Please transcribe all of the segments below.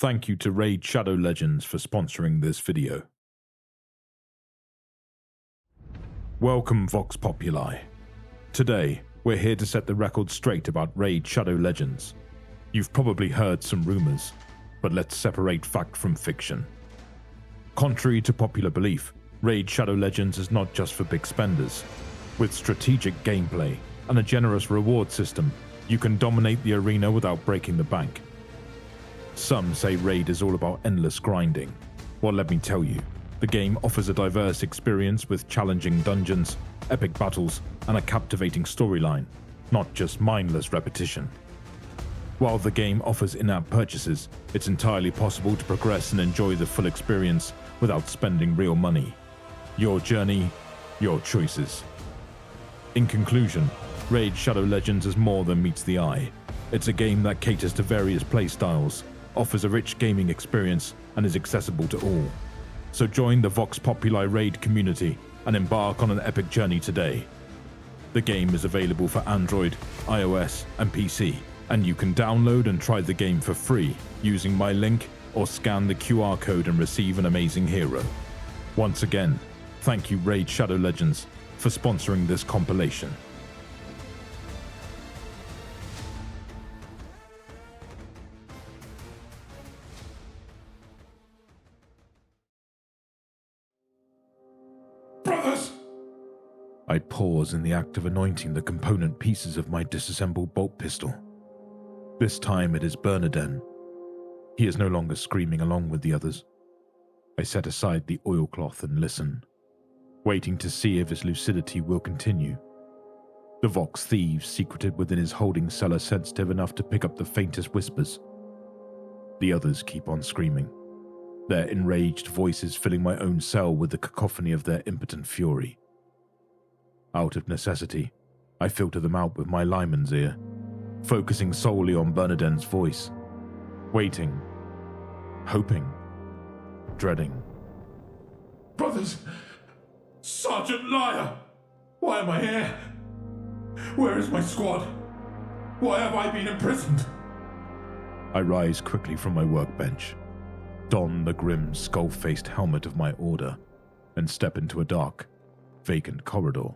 Thank you to Raid Shadow Legends for sponsoring this video. Welcome Vox Populi. Today, we're here to set the record straight about Raid Shadow Legends. You've probably heard some rumors, but let's separate fact from fiction. Contrary to popular belief, Raid Shadow Legends is not just for big spenders. With strategic gameplay and a generous reward system, you can dominate the arena without breaking the bank. Some say Raid is all about endless grinding. Well, let me tell you, the game offers a diverse experience with challenging dungeons, epic battles, and a captivating storyline, not just mindless repetition. While the game offers in-app purchases, it's entirely possible to progress and enjoy the full experience without spending real money. Your journey, your choices. In conclusion, Raid Shadow Legends is more than meets the eye. It's a game that caters to various playstyles, offers a rich gaming experience, and is accessible to all. So join the Vox Populi Raid community and embark on an epic journey today. The game is available for Android, iOS, and PC, and you can download and try the game for free using my link or scan the QR code and receive an amazing hero. Once again, thank you Raid Shadow Legends for sponsoring this compilation. Brothers! I pause in the act of anointing the component pieces of my disassembled bolt pistol. This time it is Bernardin. He is no longer screaming along with the others. I set aside the oilcloth and listen, waiting to see if his lucidity will continue. The Vox thieves secreted within his holding cell are sensitive enough to pick up the faintest whispers. The others keep on screaming, their enraged voices filling my own cell with the cacophony of their impotent fury. Out of necessity, I filter them out with my lineman's ear, focusing solely on Bernardin's voice, waiting, hoping, dreading. Brothers! Sergeant Liar! Why am I here? Where is my squad? Why have I been imprisoned? I rise quickly from my workbench, don the grim, skull-faced helmet of my order, and step into a dark, vacant corridor,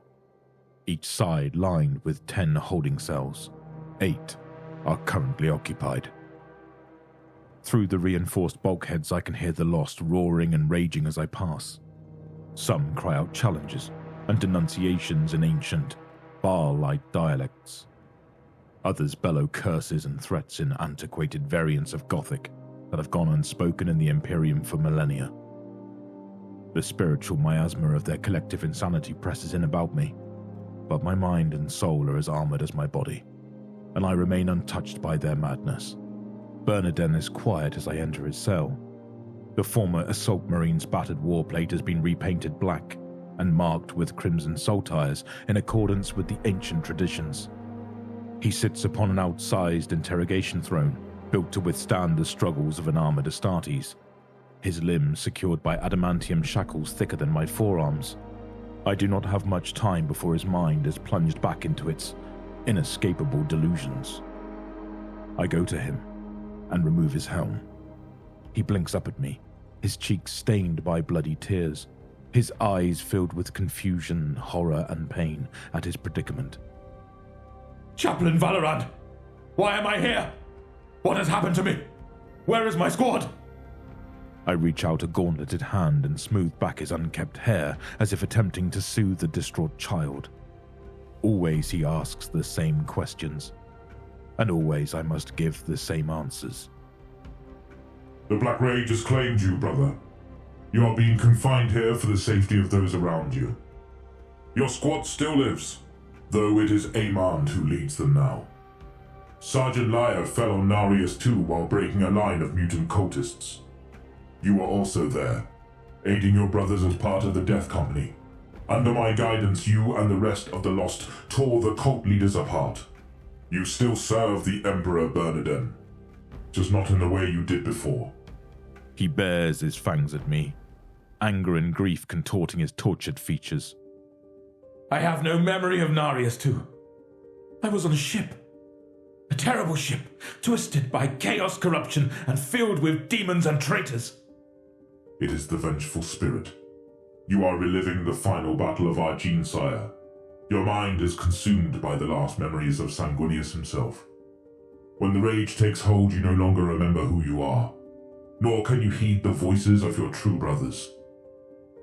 each side lined with 10 holding cells. 8 are currently occupied. Through the reinforced bulkheads, I can hear the lost roaring and raging as I pass. Some cry out challenges and denunciations in ancient, Baal-like dialects. Others bellow curses and threats in antiquated variants of Gothic that have gone unspoken in the Imperium for millennia. The spiritual miasma of their collective insanity presses in about me, but my mind and soul are as armored as my body, and I remain untouched by their madness. Bernardin is quiet as I enter his cell. The former Assault Marine's battered warplate has been repainted black and marked with crimson saltires in accordance with the ancient traditions. He sits upon an outsized interrogation throne built to withstand the struggles of an armored Astartes, his limbs secured by adamantium shackles thicker than my forearms. I do not have much time before his mind is plunged back into its inescapable delusions. I go to him and remove his helm. He blinks up at me, his cheeks stained by bloody tears, his eyes filled with confusion, horror, and pain at his predicament. Chaplain Valorant! Why am I here? What has happened to me? Where is my squad? I reach out a gauntleted hand and smooth back his unkempt hair as if attempting to soothe the distraught child. Always he asks the same questions, and always I must give the same answers. The Black Rage has claimed you, brother. You are being confined here for the safety of those around you. Your squad still lives, though it is Amand who leads them now. Sergeant Liar fell on Narius II while breaking a line of mutant cultists. You were also there, aiding your brothers as part of the Death Company. Under my guidance, you and the rest of the Lost tore the cult leaders apart. You still serve the Emperor Bernardin, just not in the way you did before. He bares his fangs at me, anger and grief contorting his tortured features. I have no memory of Narius II. I was on a ship. A terrible ship, twisted by chaos, corruption, and filled with demons and traitors. It is the vengeful spirit. You are reliving the final battle of our Gene-sire. Your mind is consumed by the last memories of Sanguinius himself. When the rage takes hold, you no longer remember who you are, nor can you heed the voices of your true brothers.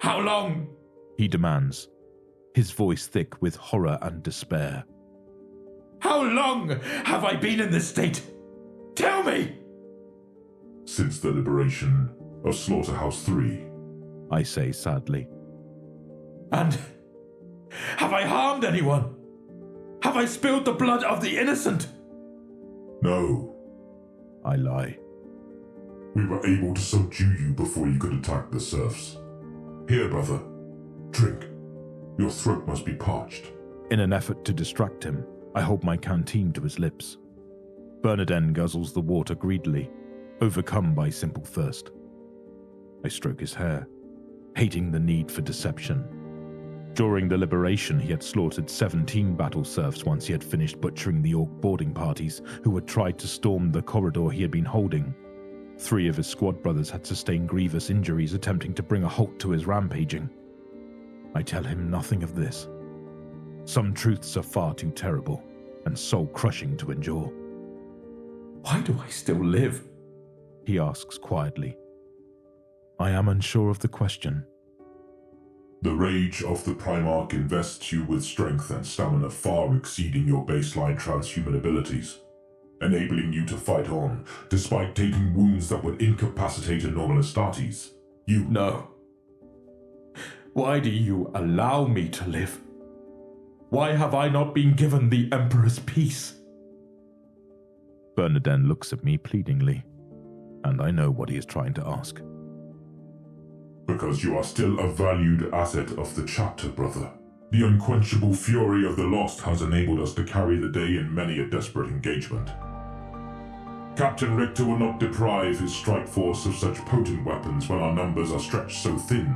How long? He demands, his voice thick with horror and despair. How long have I been in this state? Tell me! Since the liberation of Slaughterhouse 3. I say sadly. And have I harmed anyone? Have I spilled the blood of the innocent? No. I lie. We were able to subdue you before you could attack the serfs. Here, brother. Drink. Your throat must be parched. In an effort to distract him, I hold my canteen to his lips. Bernardin guzzles the water greedily, overcome by simple thirst. I stroke his hair, hating the need for deception. During the liberation, he had slaughtered 17 battle serfs once he had finished butchering the orc boarding parties who had tried to storm the corridor he had been holding. 3 of his squad brothers had sustained grievous injuries attempting to bring a halt to his rampaging. I tell him nothing of this. Some truths are far too terrible and soul-crushing to endure. Why do I still live? He asks quietly. I am unsure of the question. The rage of the Primarch invests you with strength and stamina far exceeding your baseline transhuman abilities, enabling you to fight on, despite taking wounds that would incapacitate a normal Astartes. You... No. Why do you allow me to live? Why have I not been given the Emperor's peace? Bernardin looks at me pleadingly, and I know what he is trying to ask. Because you are still a valued asset of the chapter, brother. The unquenchable fury of the Lost has enabled us to carry the day in many a desperate engagement. Captain Richter will not deprive his strike force of such potent weapons when our numbers are stretched so thin.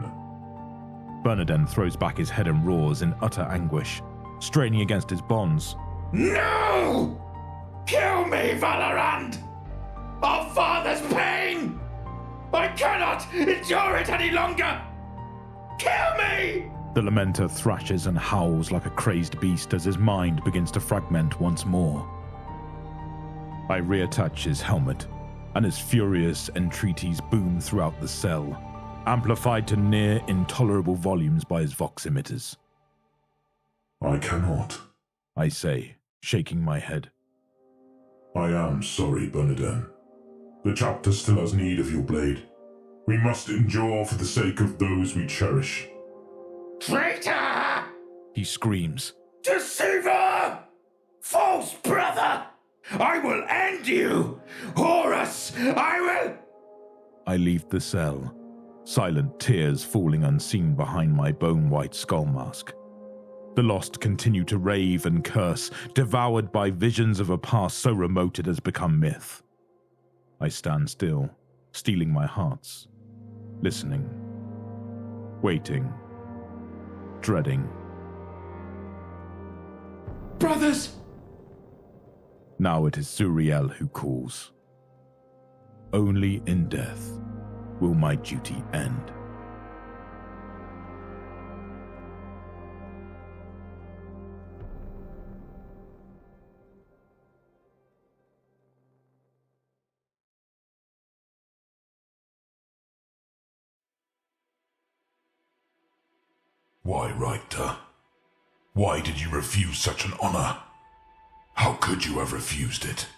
Bernardin throws back his head and roars in utter anguish, straining against his bonds. No! Kill me, Valorant! Our father's pain! I cannot endure it any longer! Kill me! The Lamenter thrashes and howls like a crazed beast as his mind begins to fragment once more. I reattach his helmet, and his furious entreaties boom throughout the cell, amplified to near intolerable volumes by his vox emitters. I cannot, I say, shaking my head. I am sorry, Bernardin. The chapter still has need of your blade. We must endure for the sake of those we cherish. Traitor! He screams. Deceiver! False brother! I will end you! Horus, I will... I leave the cell, silent tears falling unseen behind my bone-white skull mask. The lost continue to rave and curse, devoured by visions of a past so remote it has become myth. I stand still, steeling my hearts, listening, waiting, dreading. Brothers! Now it is Zuriel who calls. Only in death will my duty end. Why, Richter? Why did you refuse such an honor? How could you have refused it?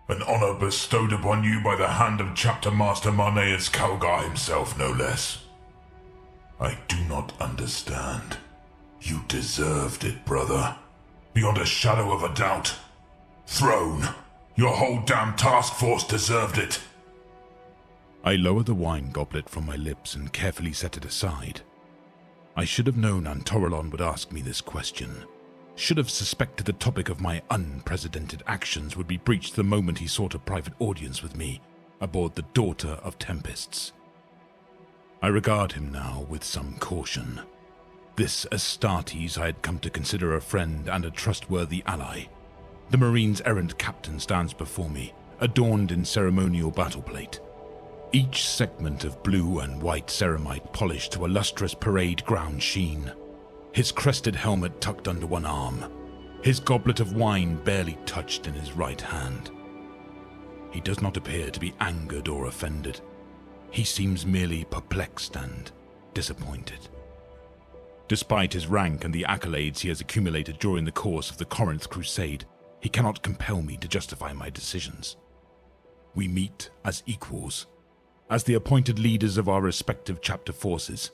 An honor bestowed upon you by the hand of Chapter Master Marneus Calgar himself, no less. I do not understand. You deserved it, brother. Beyond a shadow of a doubt. Throne, your whole damn task force deserved it. I lower the wine goblet from my lips and carefully set it aside. I should have known Antorelon would ask me this question. Should have suspected the topic of my unprecedented actions would be breached the moment he sought a private audience with me aboard the Daughter of Tempests. I regard him now with some caution. This Astartes I had come to consider a friend and a trustworthy ally. The Marine's errant captain stands before me, adorned in ceremonial battle plate. Each segment of blue and white ceramite polished to a lustrous parade ground sheen. His crested helmet tucked under one arm, his goblet of wine barely touched in his right hand. He does not appear to be angered or offended. He seems merely perplexed and disappointed. Despite his rank and the accolades he has accumulated during the course of the Corinth Crusade, he cannot compel me to justify my decisions. We meet as equals, as the appointed leaders of our respective chapter forces,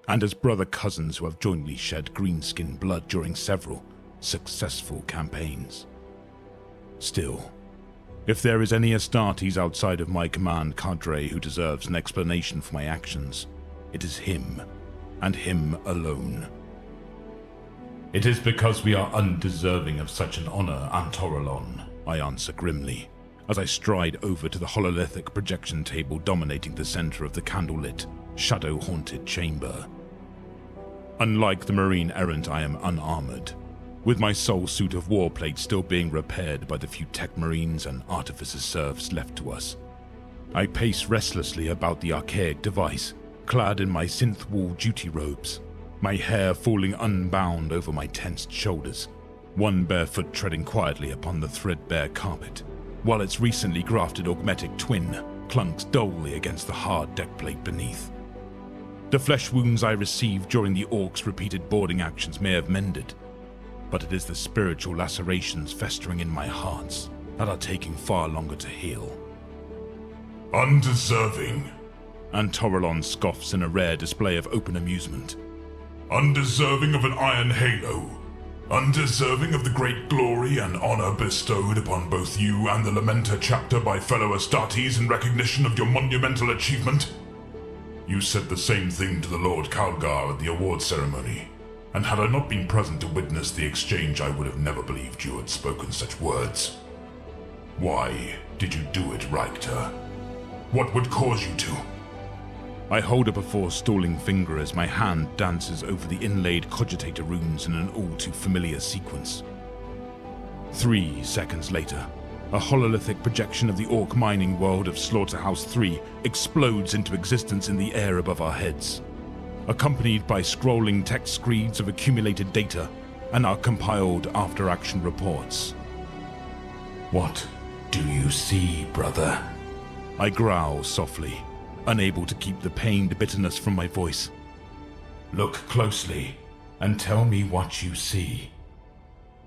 and as brother cousins who have jointly shed greenskin blood during several successful campaigns. Still, if there is any Astartes outside of my command cadre who deserves an explanation for my actions, it is him, and him alone. It is because we are undeserving of such an honor, Antorolon, I answer grimly, as I stride over to the hololithic projection table dominating the center of the candlelit, shadow-haunted chamber. Unlike the Marine errant, I am unarmored, with my sole suit of warplate still being repaired by the few tech marines and artificer serfs left to us. I pace restlessly about the archaic device, clad in my synth-wool duty robes, my hair falling unbound over my tensed shoulders, one bare foot treading quietly upon the threadbare carpet, while its recently grafted augmetic twin clunks dully against the hard deck plate beneath. The flesh wounds I received during the Orcs' repeated boarding actions may have mended, but it is the spiritual lacerations festering in my hearts that are taking far longer to heal. Undeserving, Antorolon scoffs in a rare display of open amusement. undeserving of an iron halo, undeserving of the great glory and honor bestowed upon both you and the Lamenter chapter by fellow Astartes in recognition of your monumental achievement. You said the same thing to the Lord Calgar at the award ceremony, and had I not been present to witness the exchange, I would have never believed you had spoken such words. Why did you do it, Richter? What would cause you to? I hold up a forestalling finger as my hand dances over the inlaid cogitator runes in an all-too-familiar sequence. 3 seconds later, a hololithic projection of the Orc mining world of Slaughterhouse 3 explodes into existence in the air above our heads, accompanied by scrolling text screeds of accumulated data and our compiled after-action reports. What do you see, brother? I growl softly, unable to keep the pained bitterness from my voice. Look closely and tell me what you see.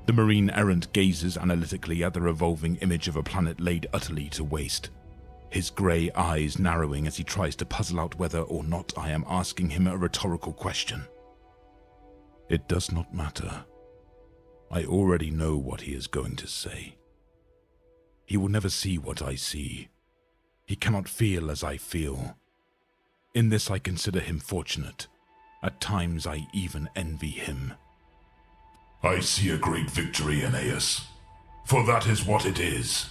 The Marine errant gazes analytically at the revolving image of a planet laid utterly to waste, his grey eyes narrowing as he tries to puzzle out whether or not I am asking him a rhetorical question. It does not matter. I already know what he is going to say. He will never see what I see. He cannot feel as I feel. In this I consider him fortunate. At times I even envy him. I see a great victory, Aeneas, for that is what it is.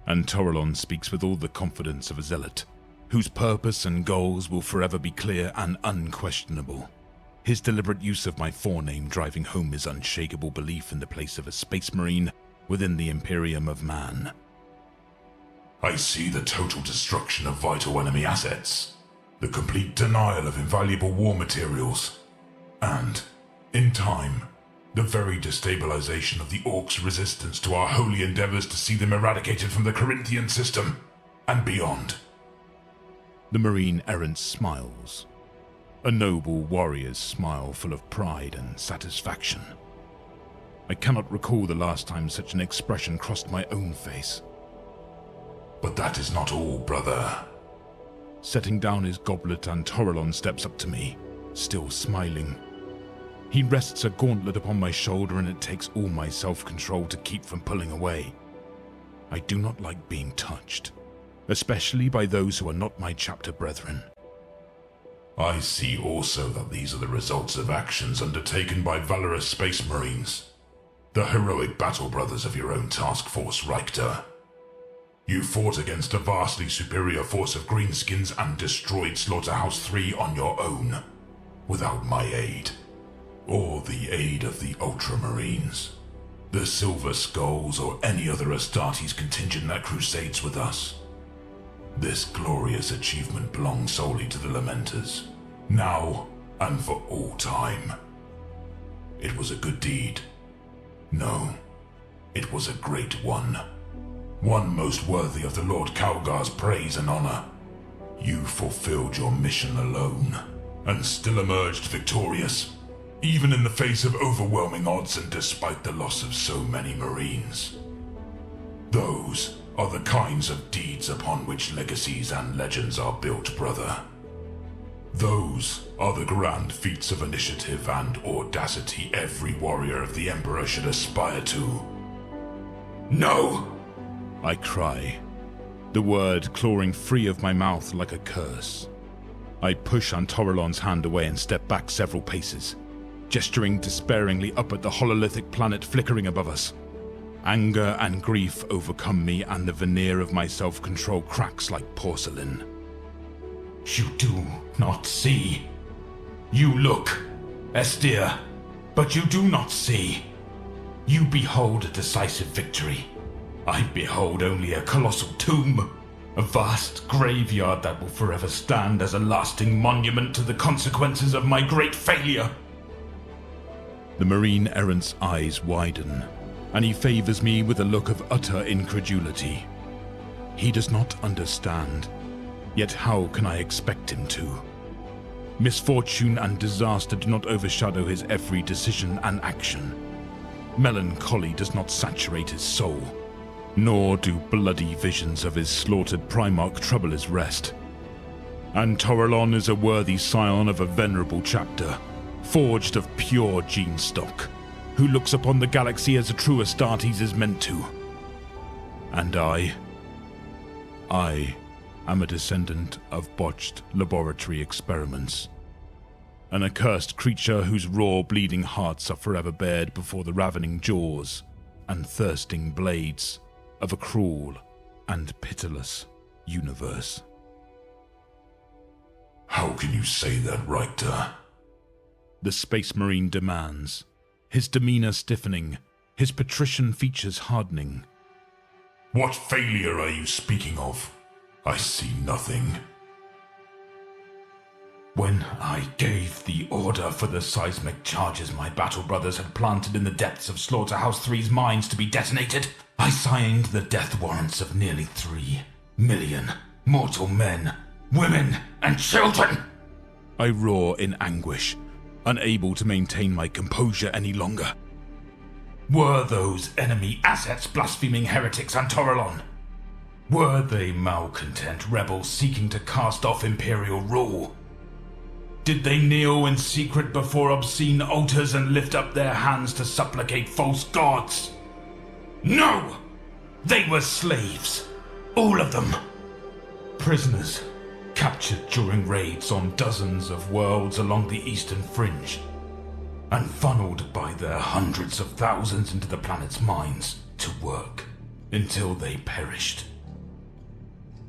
Antorolon speaks with all the confidence of a zealot, whose purpose and goals will forever be clear and unquestionable. His deliberate use of my forename driving home his unshakable belief in the place of a space marine within the Imperium of Man. I see the total destruction of vital enemy assets, the complete denial of invaluable war materials, and, in time, the very destabilization of the Orcs' resistance to our holy endeavors to see them eradicated from the Corinthian system and beyond. The Marine errant smiles, a noble warrior's smile full of pride and satisfaction. I cannot recall the last time such an expression crossed my own face. But that is not all, brother. Setting down his goblet, Antorolon steps up to me, still smiling. He rests a gauntlet upon my shoulder, and it takes all my self-control to keep from pulling away. I do not like being touched, especially by those who are not my chapter brethren. I see also that these are the results of actions undertaken by valorous space marines, the heroic battle brothers of your own task force, Richter. You fought against a vastly superior force of greenskins and destroyed Slaughterhouse 3 on your own, without my aid, or the aid of the Ultramarines. the Silver Skulls or any other Astartes contingent that crusades with us. This glorious achievement belongs solely to the Lamenters, now and for all time. It was a good deed. No, it was a great one. One most worthy of the Lord Calgar's praise and honor. You fulfilled your mission alone, and still emerged victorious, even in the face of overwhelming odds and despite the loss of so many Marines. Those are the kinds of deeds upon which legacies and legends are built, brother. Those are the grand feats of initiative and audacity every warrior of the Emperor should aspire to. No! I cry, the word clawing free of my mouth like a curse. I push Antorelon's hand away and step back several paces, gesturing despairingly up at the hololithic planet flickering above us. Anger and grief overcome me, and the veneer of my self-control cracks like porcelain. You do not see. You look, Estir, but you do not see. You behold a decisive victory. I behold only a colossal tomb, a vast graveyard that will forever stand as a lasting monument to the consequences of my great failure. The Marine Errant's eyes widen, and he favors me with a look of utter incredulity. He does not understand, yet how can I expect him to? Misfortune and disaster do not overshadow his every decision and action. Melancholy does not saturate his soul, nor do bloody visions of his slaughtered Primarch trouble his rest. Antorelon is a worthy scion of a venerable chapter, forged of pure gene stock, who looks upon the galaxy as a true Astartes is meant to. And I am a descendant of botched laboratory experiments. An accursed creature whose raw bleeding hearts are forever bared before the ravening jaws and thirsting blades of a cruel and pitiless universe. How can you say that, Richter? The Space Marine demands, his demeanor stiffening, his patrician features hardening. What failure are you speaking of? I see nothing. When I gave the order for the seismic charges my battle brothers had planted in the depths of Slaughterhouse 3's mines to be detonated, I signed the death warrants of nearly 3 million mortal men, women, and children. I roar in anguish, unable to maintain my composure any longer. Were those enemy assets blaspheming heretics, Antorelon? Were they malcontent rebels seeking to cast off Imperial rule? Did they kneel in secret before obscene altars and lift up their hands to supplicate false gods? No! They were slaves. All of them. Prisoners, captured during raids on dozens of worlds along the eastern fringe, and funneled by their hundreds of thousands into the planet's mines to work until they perished.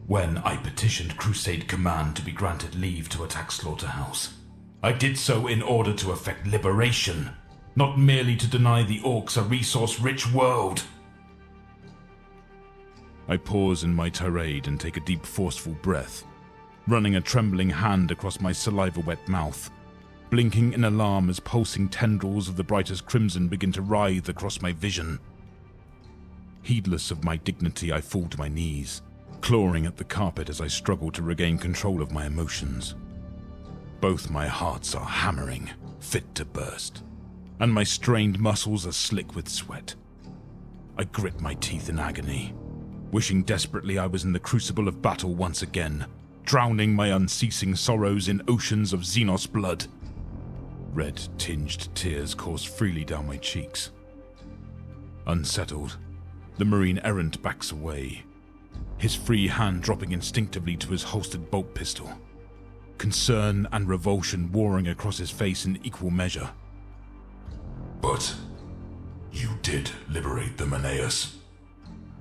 When I petitioned Crusade Command to be granted leave to attack Slaughterhouse, I did so in order to effect liberation, not merely to deny the Orcs a resource-rich world. I pause in my tirade and take a deep, forceful breath, running a trembling hand across my saliva-wet mouth, blinking in alarm as pulsing tendrils of the brightest crimson begin to writhe across my vision. Heedless of my dignity, I fall to my knees, clawing at the carpet as I struggle to regain control of my emotions. Both my hearts are hammering, fit to burst, and my strained muscles are slick with sweat. I grit my teeth in agony, wishing desperately I was in the crucible of battle once again, drowning my unceasing sorrows in oceans of Xenos blood. Red-tinged tears course freely down my cheeks. Unsettled, the Marine Errant backs away, his free hand dropping instinctively to his holstered bolt pistol, concern and revulsion warring across his face in equal measure. But you did liberate the Meneas.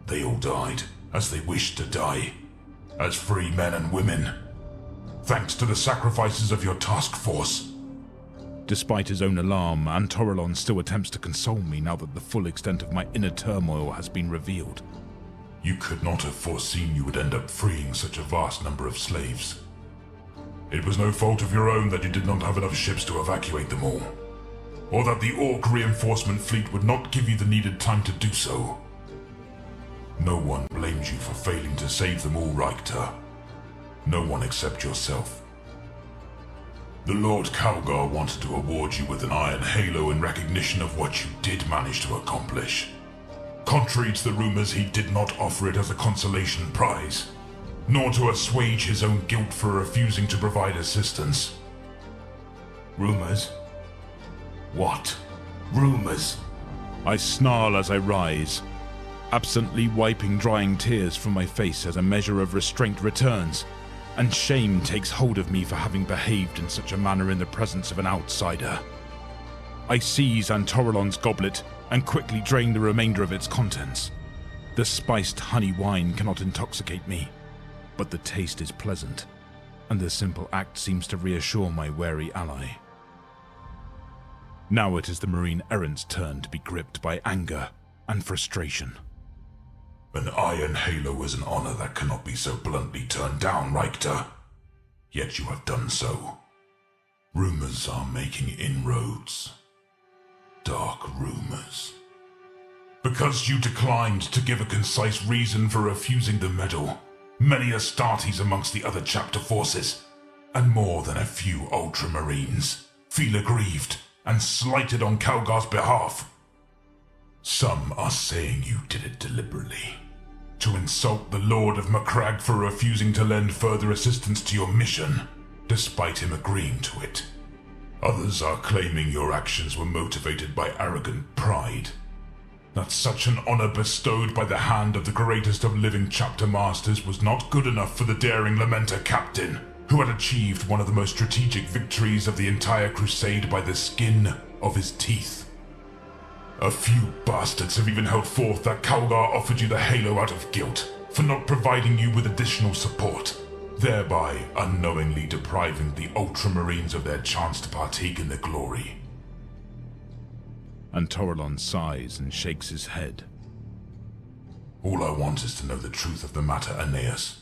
They all died as they wished to die, as free men and women, thanks to the sacrifices of your task force. Despite his own alarm, Antorelon still attempts to console me now that the full extent of my inner turmoil has been revealed. You could not have foreseen you would end up freeing such a vast number of slaves. It was no fault of your own that you did not have enough ships to evacuate them all, or that the Orc reinforcement fleet would not give you the needed time to do so. No one blames you for failing to save them all, Richter. No one except yourself. The Lord Calgar wanted to award you with an Iron Halo in recognition of what you did manage to accomplish. Contrary to the rumors, he did not offer it as a consolation prize, nor to assuage his own guilt for refusing to provide assistance. Rumors? What? Rumors? I snarl as I rise, absently wiping drying tears from my face as a measure of restraint returns, and shame takes hold of me for having behaved in such a manner in the presence of an outsider. I seize Antorelon's goblet and quickly drain the remainder of its contents. The spiced honey wine cannot intoxicate me, but the taste is pleasant, and the simple act seems to reassure my wary ally. Now it is the Marine Errant's turn to be gripped by anger and frustration. An Iron Halo is an honor that cannot be so bluntly turned down, Richter. Yet you have done so. Rumors are making inroads. Dark rumors. Because you declined to give a concise reason for refusing the medal, many Astartes amongst the other chapter forces, and more than a few Ultramarines, feel aggrieved and slighted on Calgar's behalf. Some are saying you did it deliberately, to insult the Lord of Macragge for refusing to lend further assistance to your mission, despite him agreeing to it. Others are claiming your actions were motivated by arrogant pride, that such an honor bestowed by the hand of the greatest of living chapter masters was not good enough for the daring Lamenter captain, who had achieved one of the most strategic victories of the entire crusade by the skin of his teeth. A few bastards have even held forth that Calgar offered you the Halo out of guilt for not providing you with additional support, thereby unknowingly depriving the Ultramarines of their chance to partake in the glory. Antorelon sighs and shakes his head. All I want is to know the truth of the matter, Aeneas.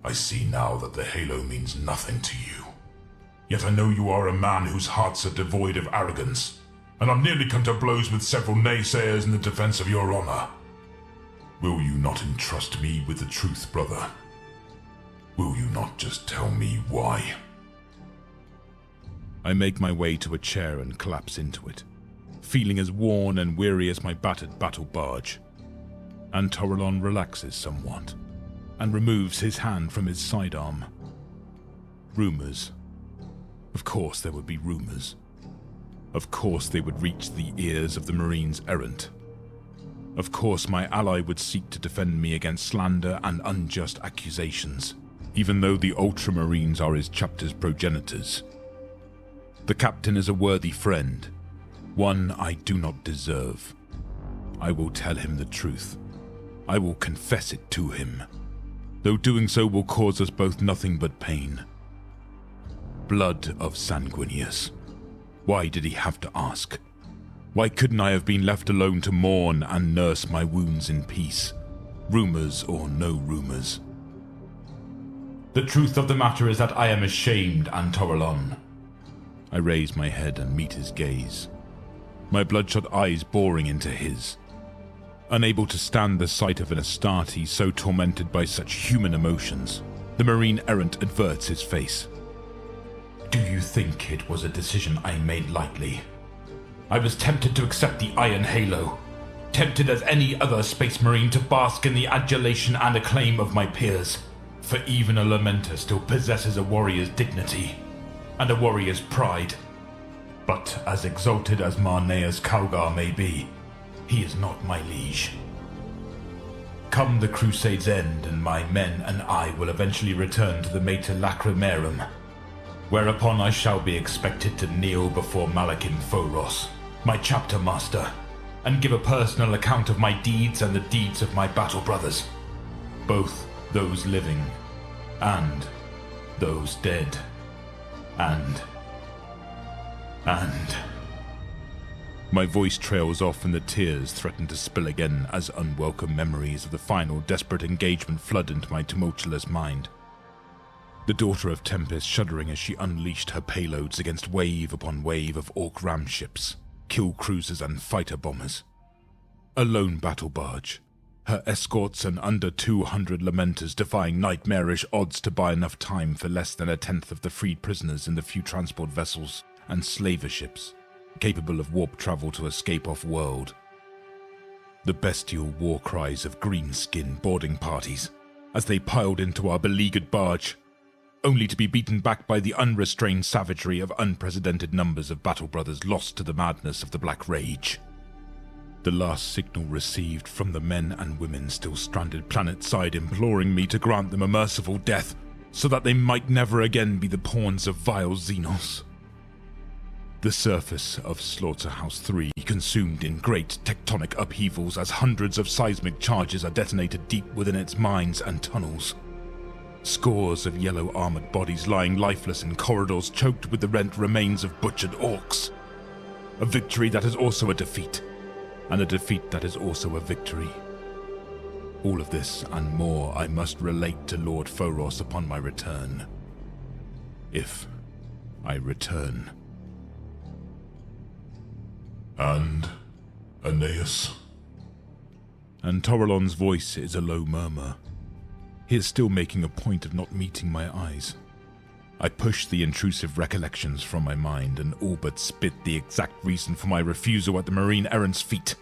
I see now that the Halo means nothing to you. Yet I know you are a man whose hearts are devoid of arrogance, and I've nearly come to blows with several naysayers in the defense of your honor. Will you not entrust me with the truth, brother? Will you not just tell me why? I make my way to a chair and collapse into it, feeling as worn and weary as my battered battle barge. Antorelon relaxes somewhat, and removes his hand from his sidearm. Rumors. Of course there would be rumors. Of course they would reach the ears of the Marines Errant. Of course my ally would seek to defend me against slander and unjust accusations, even though the Ultramarines are his chapter's progenitors. The captain is a worthy friend, one I do not deserve. I will tell him the truth. I will confess it to him, though doing so will cause us both nothing but pain. Blood of Sanguinius. Why did he have to ask? Why couldn't I have been left alone to mourn and nurse my wounds in peace? Rumors or no rumors. The truth of the matter is that I am ashamed, Antorelon. I raise my head and meet his gaze, my bloodshot eyes boring into his. Unable to stand the sight of an Astarte so tormented by such human emotions, the Marine Errant averts his face. Do you think it was a decision I made lightly? I was tempted to accept the Iron Halo, tempted as any other Space Marine to bask in the adulation and acclaim of my peers, for even a Lamenter still possesses a warrior's dignity, and a warrior's pride. But as exalted as Marneus Calgar may be, he is not my liege. Come the Crusade's end, and my men and I will eventually return to the Mater Lacrimarum, whereupon I shall be expected to kneel before Malakim Phoros, my chapter master, and give a personal account of my deeds and the deeds of my battle brothers, both those living and those dead. And And My voice trails off and the tears threaten to spill again as unwelcome memories of the final desperate engagement flood into my tumultuous mind. The daughter of Tempest shuddering as she unleashed her payloads against wave upon wave of Orc ram ships, kill cruisers and fighter bombers. A lone battle barge, her escorts and under 200 Lamenters defying nightmarish odds to buy enough time for less than 1/10 of the freed prisoners in the few transport vessels and slaver ships, capable of warp travel to escape off-world. The bestial war cries of green-skin boarding parties as they piled into our beleaguered barge, only to be beaten back by the unrestrained savagery of unprecedented numbers of battle brothers lost to the madness of the Black Rage. The last signal received from the men and women still stranded planet-side imploring me to grant them a merciful death so that they might never again be the pawns of vile Xenos. The surface of Slaughterhouse 3 consumed in great tectonic upheavals as hundreds of seismic charges are detonated deep within its mines and tunnels. Scores of yellow armored bodies lying lifeless in corridors choked with the rent remains of butchered orcs. A victory that is also a defeat, and a defeat that is also a victory. All of this and more I must relate to Lord Phoros upon my return. If I return. And Aeneas? And Toralon's voice is a low murmur. He is still making a point of not meeting my eyes. I push the intrusive recollections from my mind and all but spit the exact reason for my refusal at the Marine Errant's feet.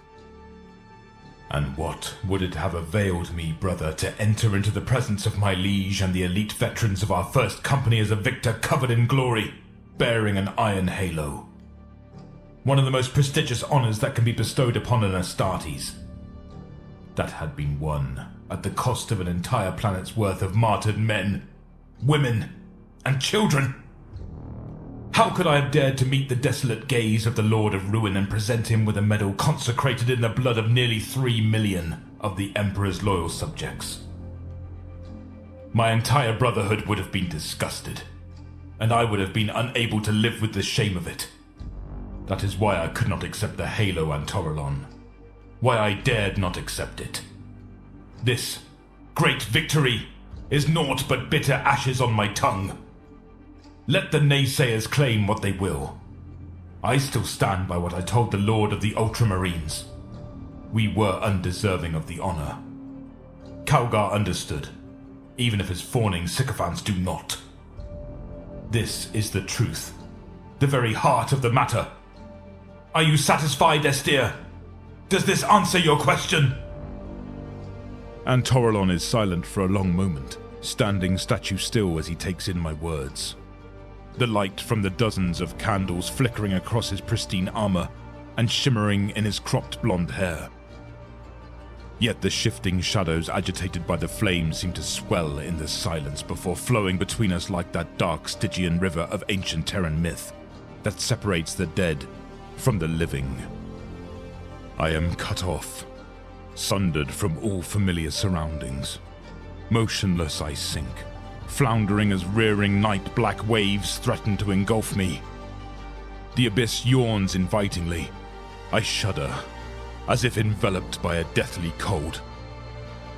And what would it have availed me, brother, to enter into the presence of my liege and the elite veterans of our first company as a victor covered in glory, bearing an iron halo? One of the most prestigious honors that can be bestowed upon an Astartes. That had been won at the cost of an entire planet's worth of martyred men, women, and children. How could I have dared to meet the desolate gaze of the Lord of Ruin and present him with a medal consecrated in the blood of nearly 3 million of the Emperor's loyal subjects? My entire brotherhood would have been disgusted, and I would have been unable to live with the shame of it. That is why I could not accept the halo and Toralon. Why I dared not accept it. This great victory is naught but bitter ashes on my tongue. Let the naysayers claim what they will. I still stand by what I told the Lord of the Ultramarines. We were undeserving of the honor. Calgar understood, even if his fawning sycophants do not. This is the truth, the very heart of the matter. Are you satisfied, Estir? Does this answer your question? And Toralon is silent for a long moment, standing statue still as he takes in my words. The light from the dozens of candles flickering across his pristine armor and shimmering in his cropped blonde hair. Yet the shifting shadows agitated by the flames seem to swell in the silence before flowing between us like that dark Stygian river of ancient Terran myth that separates the dead from the living. I am cut off, sundered from all familiar surroundings. Motionless I sink, floundering as rearing night-black waves threaten to engulf me. The abyss yawns invitingly. I shudder, as if enveloped by a deathly cold.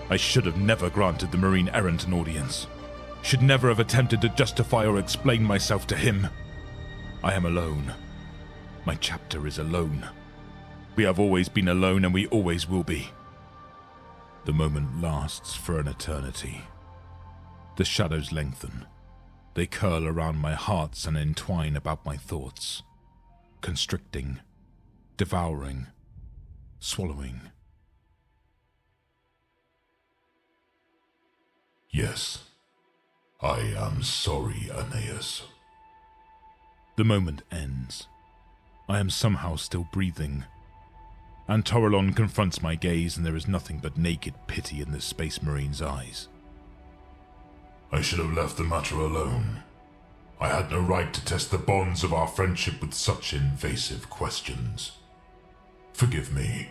I should have never granted the Marine Errant an audience. Should never have attempted to justify or explain myself to him. I am alone. My chapter is alone. We have always been alone and we always will be. The moment lasts for an eternity. The shadows lengthen. They curl around my heart and entwine about my thoughts, constricting, devouring, swallowing. Yes, I am sorry, Aeneas. The moment ends. I am somehow still breathing. And Toralon confronts my gaze and there is nothing but naked pity in the Space Marine's eyes. I should have left the matter alone. I had no right to test the bonds of our friendship with such invasive questions. Forgive me.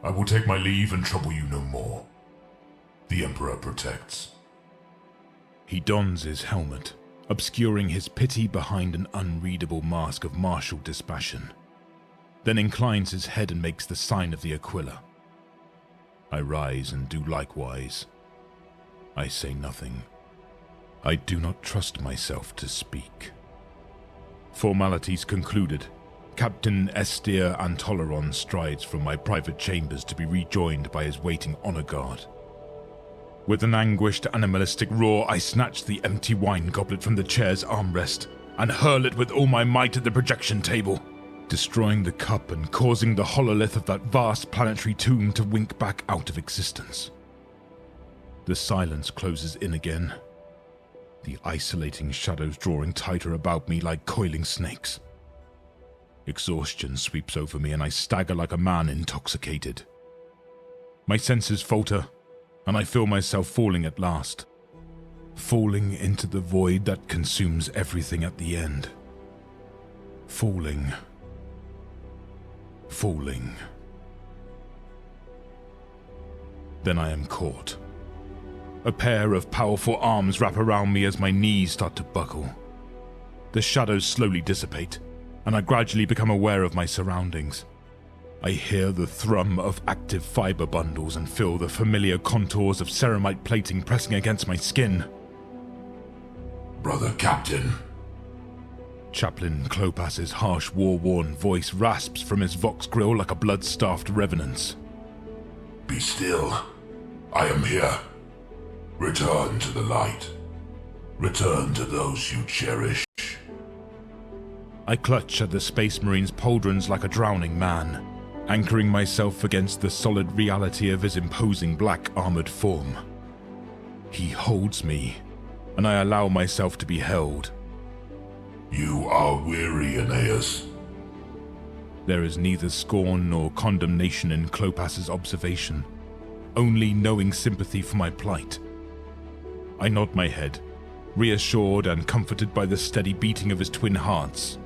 I will take my leave and trouble you no more. The Emperor protects. He dons his helmet, obscuring his pity behind an unreadable mask of martial dispassion, then inclines his head and makes the sign of the Aquila. I rise and do likewise. I say nothing. I do not trust myself to speak. Formalities concluded, Captain Estir Antoleron strides from my private chambers to be rejoined by his waiting honor guard. With an anguished, animalistic roar, I snatch the empty wine goblet from the chair's armrest and hurl it with all my might at the projection table, destroying the cup and causing the hololith of that vast planetary tomb to wink back out of existence. The silence closes in again, the isolating shadows drawing tighter about me like coiling snakes. Exhaustion sweeps over me and I stagger like a man intoxicated. My senses falter, and I feel myself falling at last. Falling into the void that consumes everything at the end. Falling. Then I am caught. A pair of powerful arms wrap around me as my knees start to buckle. The shadows slowly dissipate, and I gradually become aware of my surroundings. I hear the thrum of active fiber bundles and feel the familiar contours of ceramite plating pressing against my skin. Brother Captain. Chaplain Clopas' harsh, war-worn voice rasps from his vox grill like a blood-starved revenant's. Be still. I am here. Return to the light. Return to those you cherish. I clutch at the Space Marine's pauldrons like a drowning man, anchoring myself against the solid reality of his imposing black armored form. He holds me, and I allow myself to be held. You are weary, Aeneas. There is neither scorn nor condemnation in Clopas' observation, only knowing sympathy for my plight. I nod my head, reassured and comforted by the steady beating of his twin hearts.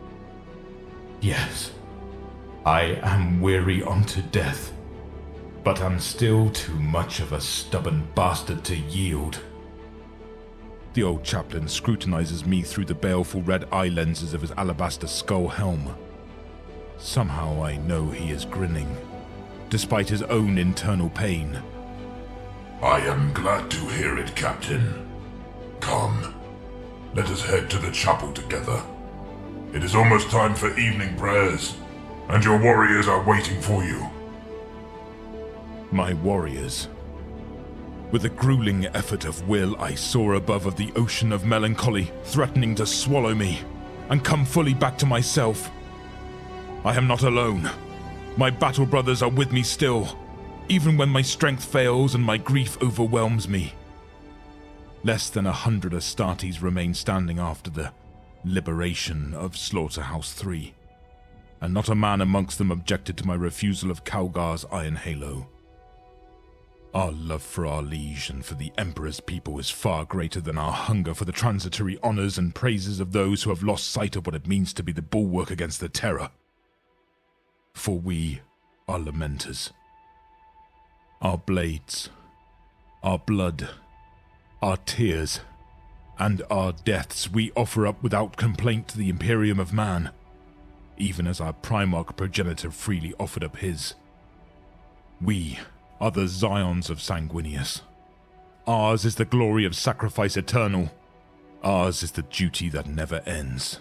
Yes, I am weary unto death, but am still too much of a stubborn bastard to yield. The old chaplain scrutinizes me through the baleful red eye lenses of his alabaster skull helm. Somehow I know he is grinning, despite his own internal pain. I am glad to hear it, Captain. Come, let us head to the chapel together. It is almost time for evening prayers, and your warriors are waiting for you. My warriors. With a grueling effort of will, I soar above the ocean of melancholy, threatening to swallow me, and come fully back to myself. I am not alone. My battle brothers are with me still, even when my strength fails and my grief overwhelms me. Less than 100 Astartes remain standing after the liberation of Slaughterhouse 3, and not a man amongst them objected to my refusal of Calgar's Iron Halo. Our love for our liege and for the Emperor's people is far greater than our hunger for the transitory honors and praises of those who have lost sight of what it means to be the bulwark against the terror. For we are Lamenters. Our blades, our blood, our tears, and our deaths we offer up without complaint to the Imperium of Man, even as our Primarch progenitor freely offered up his. We are the Zions of Sanguinius. Ours is the glory of sacrifice eternal. Ours is the duty that never ends.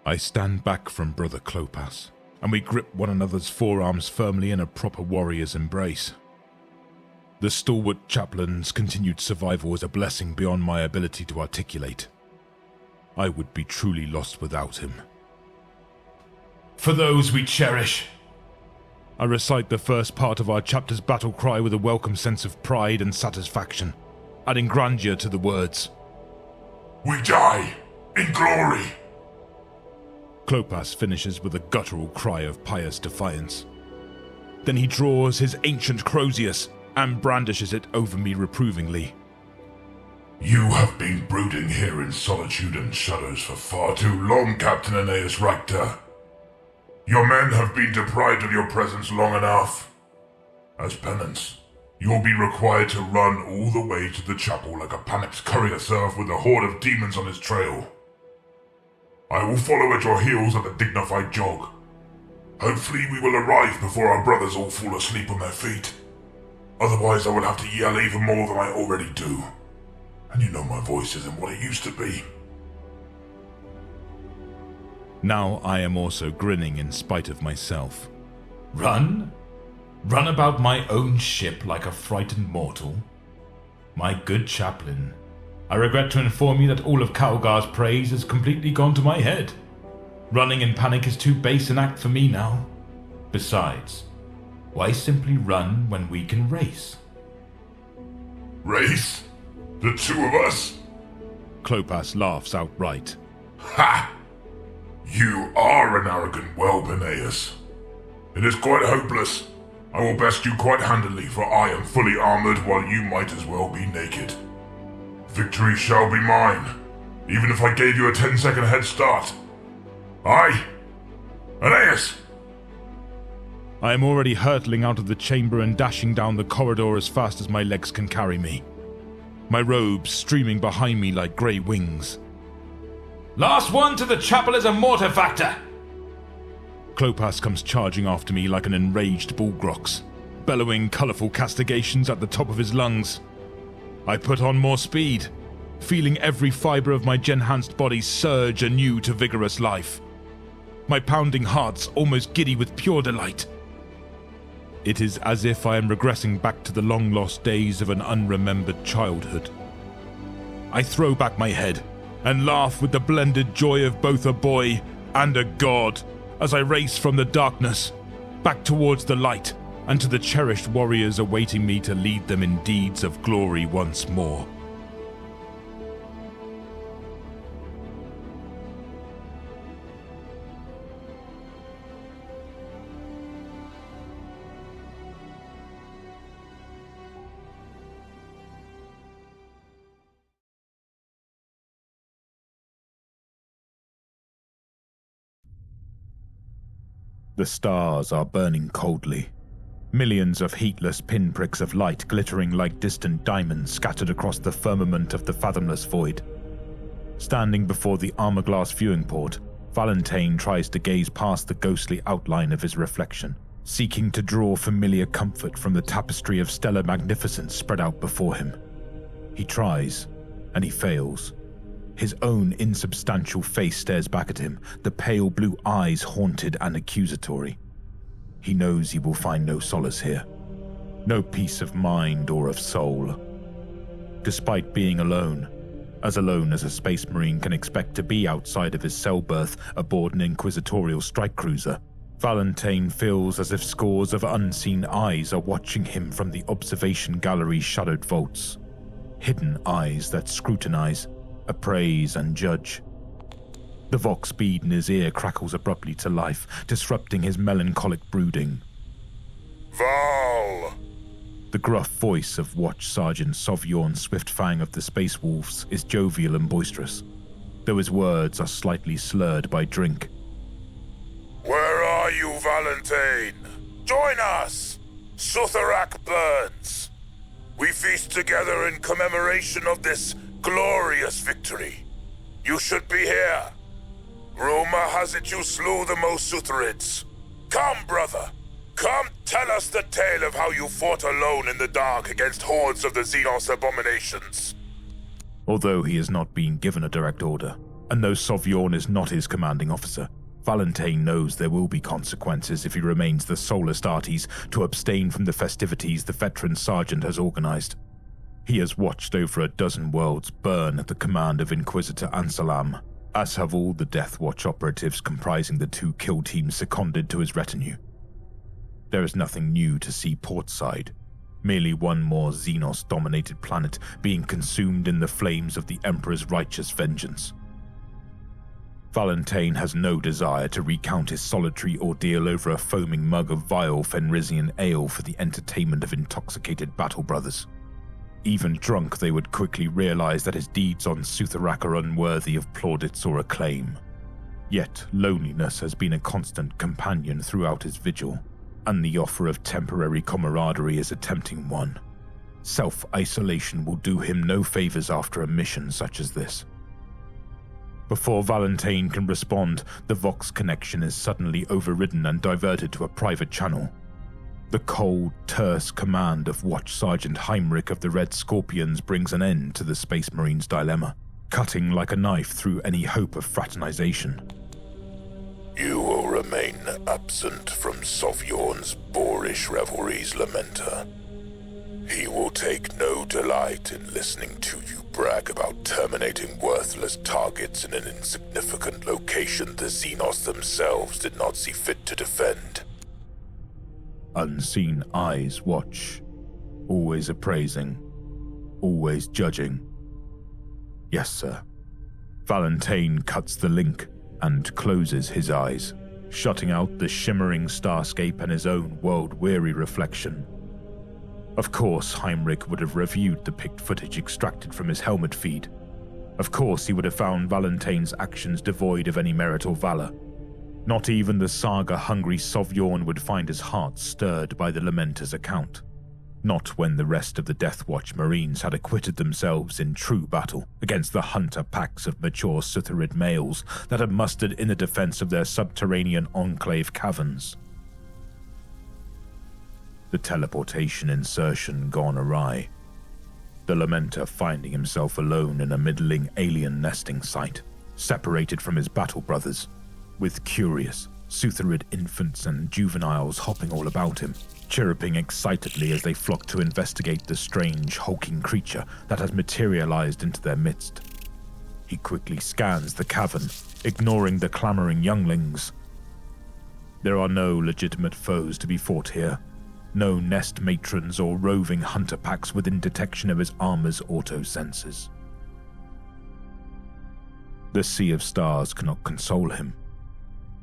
I stand back from Brother Clopas, and we grip one another's forearms firmly in a proper warrior's embrace. The stalwart chaplain's continued survival is a blessing beyond my ability to articulate. I would be truly lost without him. For those we cherish. I recite the first part of our chapter's battle cry with a welcome sense of pride and satisfaction, adding grandeur to the words. We die in glory. Clopas finishes with a guttural cry of pious defiance. Then he draws his ancient Crozius and brandishes it over me reprovingly. You have been brooding here in solitude and shadows for far too long, Captain Aeneas Richter. Your men have been deprived of your presence long enough. As penance, You'll be required to run all the way to the chapel like a panicked courier serf with a horde of demons on his trail. I will follow at your heels at a dignified jog. Hopefully we will arrive before our brothers all fall asleep on their feet. Otherwise I will have to yell even more than I already do. And you know my voice isn't what it used to be. Now I am also grinning in spite of myself. Run? Run about my own ship like a frightened mortal? My good chaplain, I regret to inform you that all of Calgar's praise has completely gone to my head. Running in panic is too base an act for me now. Besides, why simply run when we can race? Race? The two of us? Clopas laughs outright. Ha! You are an arrogant whelp, Aeneas. It is quite hopeless. I will best you quite handily, for I am fully armored while you might as well be naked. Victory shall be mine, even if I gave you a 10-second head start. Aye, Aeneas! I am already hurtling out of the chamber and dashing down the corridor as fast as my legs can carry me. My robes streaming behind me like grey wings. Last one to the chapel is a mortar factor! Clopas comes charging after me like an enraged bullgrox, bellowing colourful castigations at the top of his lungs. I put on more speed, feeling every fibre of my gen-hanced body surge anew to vigorous life. My pounding heart's almost giddy with pure delight. It is as if I am regressing back to the long-lost days of an unremembered childhood. I throw back my head and laugh with the blended joy of both a boy and a god as I race from the darkness back towards the light and to the cherished warriors awaiting me to lead them in deeds of glory once more. The stars are burning coldly. Millions of heatless pinpricks of light glittering like distant diamonds scattered across the firmament of the fathomless void. Standing before the armor-glass viewing port, Valentine tries to gaze past the ghostly outline of his reflection, seeking to draw familiar comfort from the tapestry of stellar magnificence spread out before him. He tries, and he fails. His own insubstantial face stares back at him, the pale blue eyes haunted and accusatory. He knows he will find no solace here, no peace of mind or of soul. Despite being alone as a space marine can expect to be outside of his cell berth aboard an inquisitorial strike cruiser, Valentine feels as if scores of unseen eyes are watching him from the observation gallery's shadowed vaults. Hidden eyes that scrutinize, appraise and judge. The vox bead in his ear crackles abruptly to life, disrupting his melancholic brooding. Val! The gruff voice of Watch Sergeant Sovyorn Swiftfang of the Space Wolves is jovial and boisterous, though his words are slightly slurred by drink. Where are you, Valentine? Join us! Sutharak burns! We feast together in commemoration of this glorious victory. You should be here. Rumor has it you slew the most Sutherids. Come, brother. Come tell us the tale of how you fought alone in the dark against hordes of the Xenos abominations. Although he has not been given a direct order, and though Sovyorn is not his commanding officer, Valentine knows there will be consequences if he remains the sole Astartes to abstain from the festivities the veteran sergeant has organized. He has watched over a dozen worlds burn at the command of Inquisitor Ansalam, as have all the Death Watch operatives comprising the 2 kill teams seconded to his retinue. There is nothing new to see portside, merely one more Xenos-dominated planet being consumed in the flames of the Emperor's righteous vengeance. Valentine has no desire to recount his solitary ordeal over a foaming mug of vile Fenrisian ale for the entertainment of intoxicated battle brothers. Even drunk, they would quickly realize that his deeds on Sutharak are unworthy of plaudits or acclaim. Yet loneliness has been a constant companion throughout his vigil, and the offer of temporary camaraderie is a tempting one. Self-isolation will do him no favors after a mission such as this. Before Valentine can respond, the Vox connection is suddenly overridden and diverted to a private channel. The cold, terse command of Watch Sergeant Heinrich of the Red Scorpions brings an end to the Space Marine's dilemma, cutting like a knife through any hope of fraternization. You will remain absent from Sovyorn's boorish revelries, Lamenter. He will take no delight in listening to you brag about terminating worthless targets in an insignificant location the Xenos themselves did not see fit to defend. Unseen eyes watch, always appraising, always judging. Yes, sir. Valentine cuts the link and closes his eyes, shutting out the shimmering starscape and his own world-weary reflection. Of course, Heinrich would have reviewed the picked footage extracted from his helmet feed. Of course, he would have found Valentine's actions devoid of any merit or valor. Not even the saga-hungry Sovyorn would find his heart stirred by the Lamenter's account. Not when the rest of the Death Watch Marines had acquitted themselves in true battle against the hunter packs of mature Suthurid males that had mustered in the defense of their subterranean enclave caverns. The teleportation insertion gone awry. The Lamenter finding himself alone in a middling alien nesting site, separated from his battle brothers, with curious, Suthurid infants and juveniles hopping all about him, chirruping excitedly as they flock to investigate the strange, hulking creature that has materialized into their midst. He quickly scans the cavern, ignoring the clamoring younglings. There are no legitimate foes to be fought here. No nest matrons or roving hunter packs within detection of his armor's auto-sensors. The sea of stars cannot console him.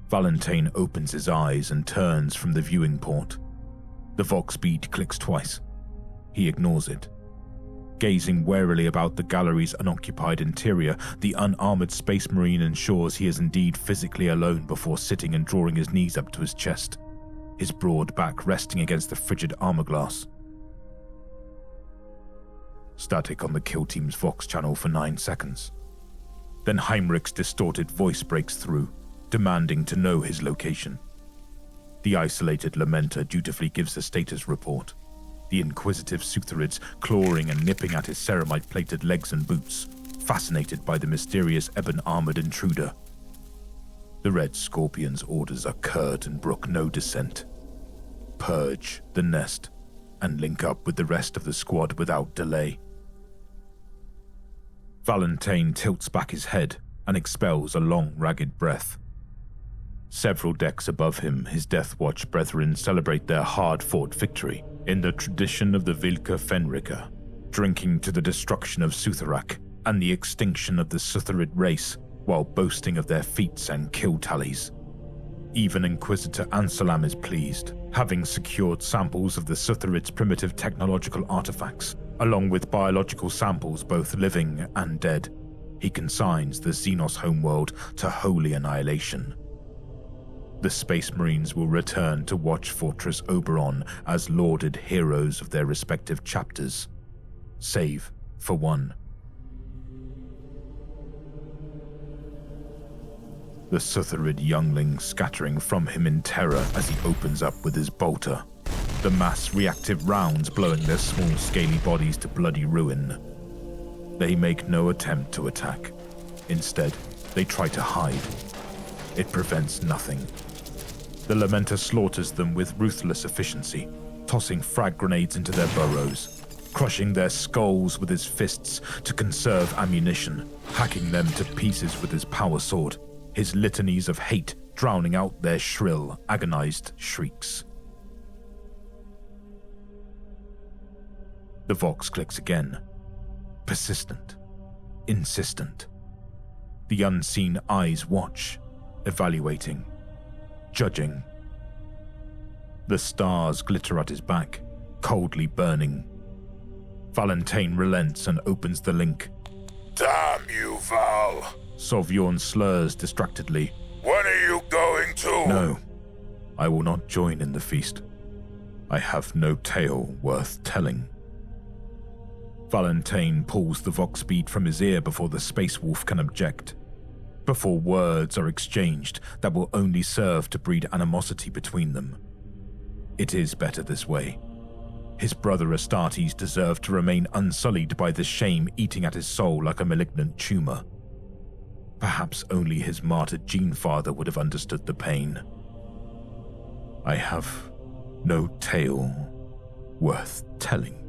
Valentine opens his eyes and turns from the viewing port. The Vox bead clicks twice. He ignores it. Gazing warily about the gallery's unoccupied interior, the unarmored Space Marine ensures he is indeed physically alone before sitting and drawing his knees up to his chest, his broad back resting against the frigid armor glass. Static on the kill team's Vox channel for 9 seconds. Then Heinrich's distorted voice breaks through, demanding to know his location. The isolated Lamenter dutifully gives the status report, the inquisitive Suthurids clawing and nipping at his ceramite-plated legs and boots, fascinated by the mysterious ebon-armored intruder. The Red Scorpion's orders are curt and brook no dissent. Purge the nest and link up with the rest of the squad without delay. Valentine tilts back his head and expels a long, ragged breath. Several decks above him, his Death Watch brethren celebrate their hard-fought victory in the tradition of the Vilka Fenrika, drinking to the destruction of Suthurak and the extinction of the Suthurid race, while boasting of their feats and kill tallies. Even Inquisitor Ansalam is pleased, having secured samples of the Suthurid's primitive technological artifacts, along with biological samples both living and dead. He consigns the Xenos homeworld to holy annihilation. The Space Marines will return to watch Fortress Oberon as lauded heroes of their respective chapters, save for one. The Suthurid youngling scattering from him in terror as he opens up with his bolter, the mass reactive rounds blowing their small scaly bodies to bloody ruin. They make no attempt to attack. Instead, they try to hide. It prevents nothing. The Lamenter slaughters them with ruthless efficiency, tossing frag grenades into their burrows, crushing their skulls with his fists to conserve ammunition, hacking them to pieces with his power sword, his litanies of hate drowning out their shrill, agonized shrieks. The Vox clicks again. Persistent. Insistent. The unseen eyes watch, evaluating, judging. The stars glitter at his back, coldly burning. Valentine relents and opens the link. Damn you, Val! Sovyorn slurs distractedly. When are you going to? No, I will not join in the feast. I have no tale worth telling. Valentine pulls the vox bead from his ear before the space wolf can object, before words are exchanged that will only serve to breed animosity between them. It is better this way. His brother Astartes deserved to remain unsullied by the shame eating at his soul like a malignant tumor. Perhaps only his martyred gene-father would have understood the pain. I have no tale worth telling,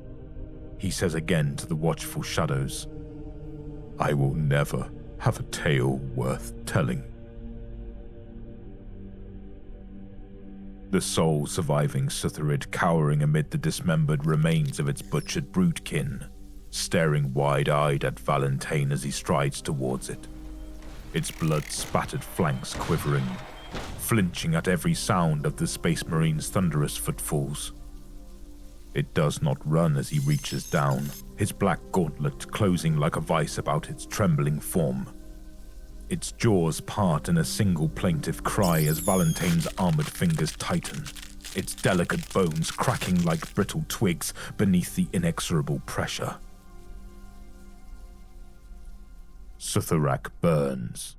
he says again to the watchful shadows. I will never have a tale worth telling. The sole surviving Sutharid cowering amid the dismembered remains of its butchered broodkin, staring wide-eyed at Valentine as he strides towards it, its blood-spattered flanks quivering, flinching at every sound of the Space Marine's thunderous footfalls. It does not run as he reaches down, his black gauntlet closing like a vice about its trembling form. Its jaws part in a single plaintive cry as Valentine's armored fingers tighten, its delicate bones cracking like brittle twigs beneath the inexorable pressure. Sutharak burns.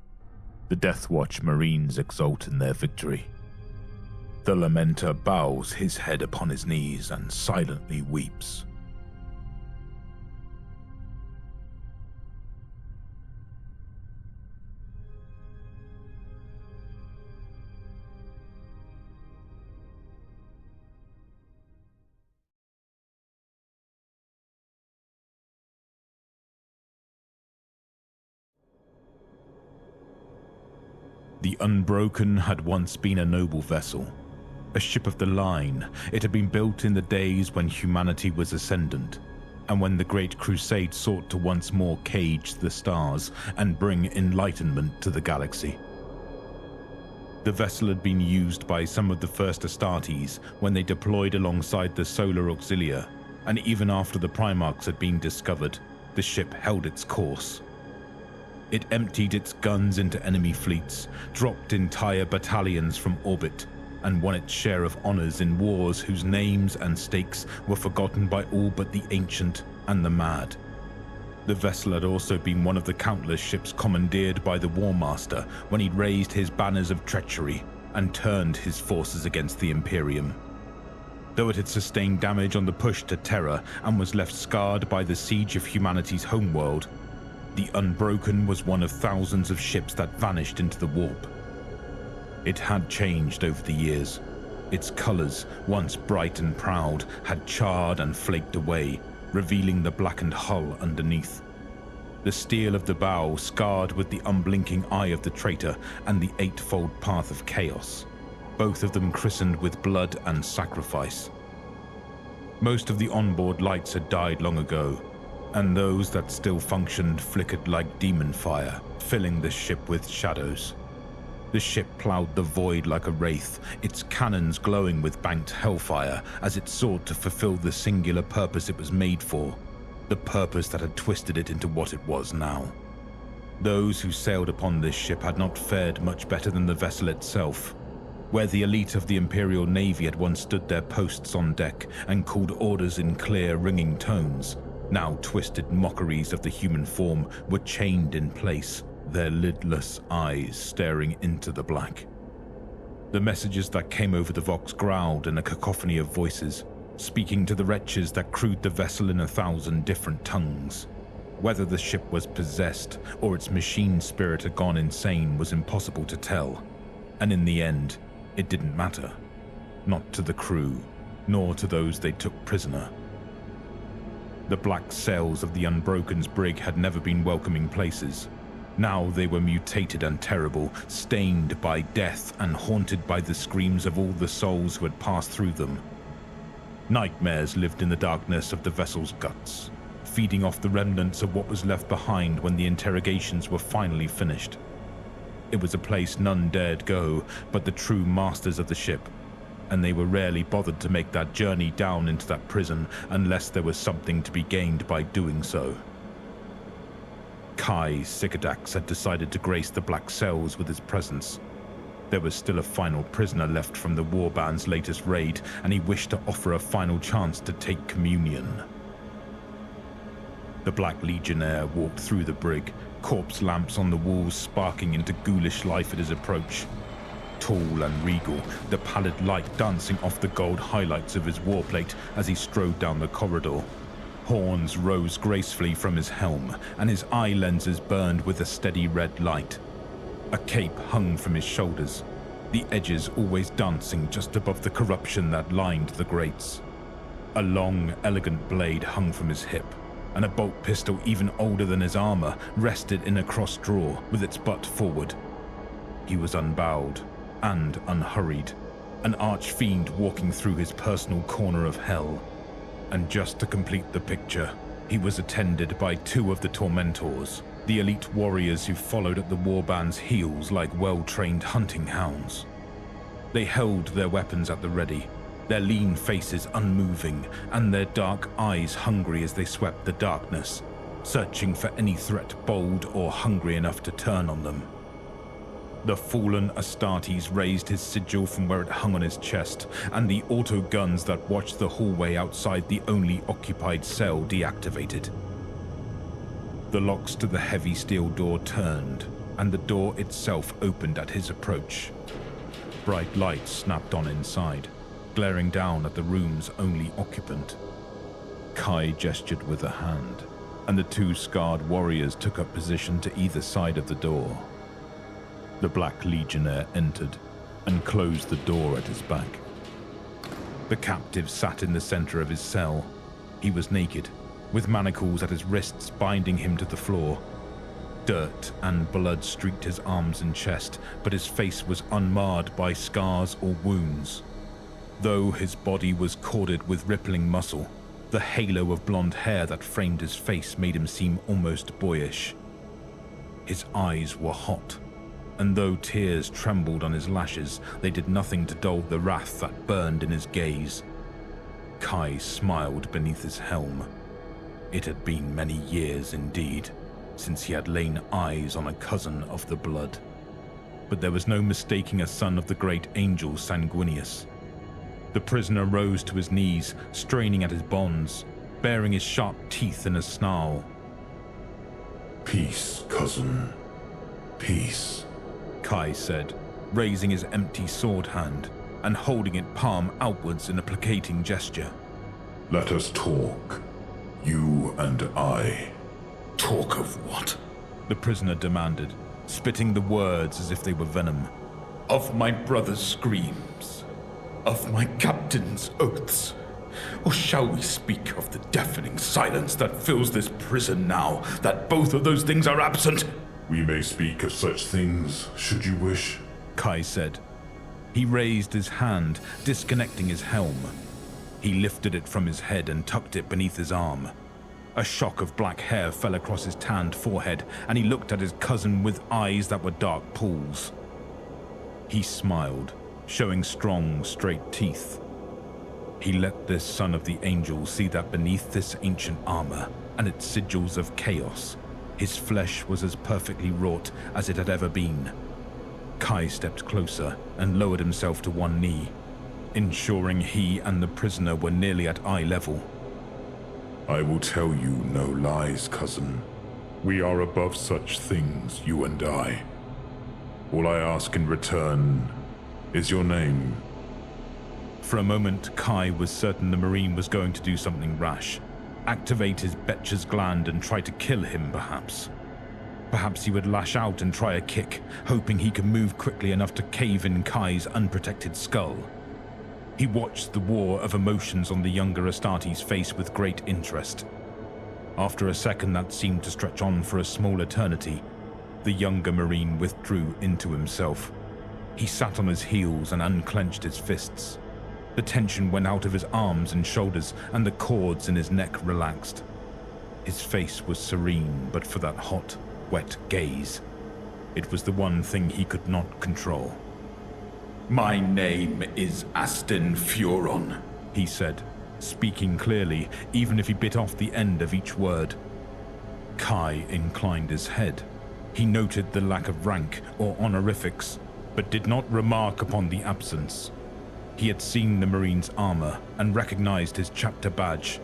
The Deathwatch Marines exult in their victory. The Lamenter bows his head upon his knees and silently weeps. The Unbroken had once been a noble vessel, a ship of the line. It had been built in the days when humanity was ascendant, and when the Great Crusade sought to once more cage the stars and bring enlightenment to the galaxy. The vessel had been used by some of the first Astartes when they deployed alongside the Solar Auxilia, and even after the Primarchs had been discovered, the ship held its course. It emptied its guns into enemy fleets, dropped entire battalions from orbit, and won its share of honors in wars whose names and stakes were forgotten by all but the ancient and the mad. The vessel had also been one of the countless ships commandeered by the War Master when he raised his banners of treachery and turned his forces against the Imperium. Though it had sustained damage on the push to Terra and was left scarred by the siege of humanity's homeworld, the Unbroken was one of thousands of ships that vanished into the warp. It had changed over the years. Its colors, once bright and proud, had charred and flaked away, revealing the blackened hull underneath. The steel of the bow scarred with the unblinking eye of the traitor and the eightfold path of chaos, both of them christened with blood and sacrifice. Most of the onboard lights had died long ago, and those that still functioned flickered like demon fire, filling the ship with shadows. The ship plowed the void like a wraith, its cannons glowing with banked hellfire as it sought to fulfill the singular purpose it was made for, the purpose that had twisted it into what it was now. Those who sailed upon this ship had not fared much better than the vessel itself. Where the elite of the Imperial Navy had once stood their posts on deck and called orders in clear, ringing tones, now twisted mockeries of the human form were chained in place, their lidless eyes staring into the black. The messages that came over the Vox growled in a cacophony of voices, speaking to the wretches that crewed the vessel in 1,000 different tongues. Whether the ship was possessed or its machine spirit had gone insane was impossible to tell, and in the end, it didn't matter. Not to the crew, nor to those they took prisoner. The black sails of the Unbroken's brig had never been welcoming places. Now they were mutated and terrible, stained by death and haunted by the screams of all the souls who had passed through them. Nightmares lived in the darkness of the vessel's guts, feeding off the remnants of what was left behind when the interrogations were finally finished. It was a place none dared go but the true masters of the ship, and they were rarely bothered to make that journey down into that prison unless there was something to be gained by doing so. Kai Sikadax had decided to grace the black cells with his presence. There was still a final prisoner left from the Warband's latest raid, and he wished to offer a final chance to take communion. The Black Legionnaire walked through the brig, corpse lamps on the walls sparking into ghoulish life at his approach. Tall and regal, the pallid light dancing off the gold highlights of his warplate as he strode down the corridor. Horns rose gracefully from his helm, and his eye lenses burned with a steady red light. A cape hung from his shoulders, the edges always dancing just above the corruption that lined the grates. A long, elegant blade hung from his hip, and a bolt pistol even older than his armor rested in a cross drawer with its butt forward. He was unbowed and unhurried, an archfiend walking through his personal corner of hell. And just to complete the picture, he was attended by 2 of the Tormentors, the elite warriors who followed at the warband's heels like well-trained hunting hounds. They held their weapons at the ready, their lean faces unmoving, and their dark eyes hungry as they swept the darkness, searching for any threat bold or hungry enough to turn on them. The fallen Astartes raised his sigil from where it hung on his chest, and the auto guns that watched the hallway outside the only occupied cell deactivated. The locks to the heavy steel door turned, and the door itself opened at his approach. Bright lights snapped on inside, glaring down at the room's only occupant. Kai gestured with a hand, and the 2 scarred warriors took up position to either side of the door. The Black Legionnaire entered and closed the door at his back. The captive sat in the center of his cell. He was naked, with manacles at his wrists binding him to the floor. Dirt and blood streaked his arms and chest, but his face was unmarred by scars or wounds. Though his body was corded with rippling muscle, the halo of blonde hair that framed his face made him seem almost boyish. His eyes were hot, and though tears trembled on his lashes, they did nothing to dull the wrath that burned in his gaze. Kai smiled beneath his helm. It had been many years indeed, since he had lain eyes on a cousin of the blood. But there was no mistaking a son of the great angel Sanguinius. The prisoner rose to his knees, straining at his bonds, baring his sharp teeth in a snarl. Peace, cousin. Peace. Kai said, raising his empty sword hand and holding it palm outwards in a placating gesture. Let us talk. You and I. Talk of what? The prisoner demanded, spitting the words as if they were venom. Of my brother's screams. Of my captain's oaths. Or shall we speak of the deafening silence that fills this prison now that both of those things are absent? We may speak of such things, should you wish, Kai said. He raised his hand, disconnecting his helm. He lifted it from his head and tucked it beneath his arm. A shock of black hair fell across his tanned forehead, and he looked at his cousin with eyes that were dark pools. He smiled, showing strong, straight teeth. He let this son of the angel see that beneath this ancient armor and its sigils of chaos, his flesh was as perfectly wrought as it had ever been. Kai stepped closer and lowered himself to one knee, ensuring he and the prisoner were nearly at eye level. I will tell you no lies, cousin. We are above such things, you and I. All I ask in return is your name. For a moment, Kai was certain the Marine was going to do something rash. Activate his Betcher's gland and try to kill him, perhaps. Perhaps he would lash out and try a kick, hoping he could move quickly enough to cave in Kai's unprotected skull. He watched the war of emotions on the younger Astartes' face with great interest. After a second that seemed to stretch on for a small eternity, the younger Marine withdrew into himself. He sat on his heels and unclenched his fists. The tension went out of his arms and shoulders, and the cords in his neck relaxed. His face was serene, but for that hot, wet gaze. It was the one thing he could not control. My name is Aston Furon, he said, speaking clearly, even if he bit off the end of each word. Kai inclined his head. He noted the lack of rank or honorifics, but did not remark upon the absence. He had seen the Marine's armor and recognized his chapter badge.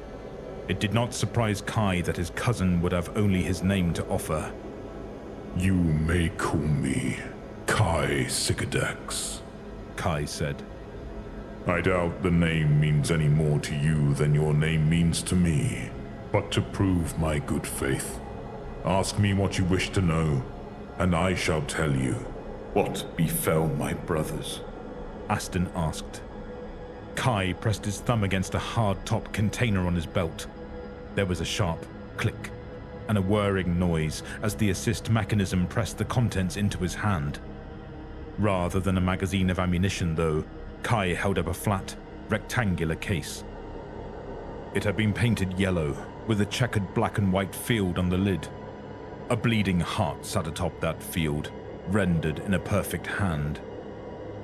It did not surprise Kai that his cousin would have only his name to offer. You may call me Kai Sycodex, Kai said. I doubt the name means any more to you than your name means to me. But to prove my good faith, ask me what you wish to know, and I shall tell you. What befell my brothers? Aston asked. Kai pressed his thumb against a hard-top container on his belt. There was a sharp click and a whirring noise as the assist mechanism pressed the contents into his hand. Rather than a magazine of ammunition, though, Kai held up a flat, rectangular case. It had been painted yellow, with a checkered black and white field on the lid. A bleeding heart sat atop that field, rendered in a perfect hand.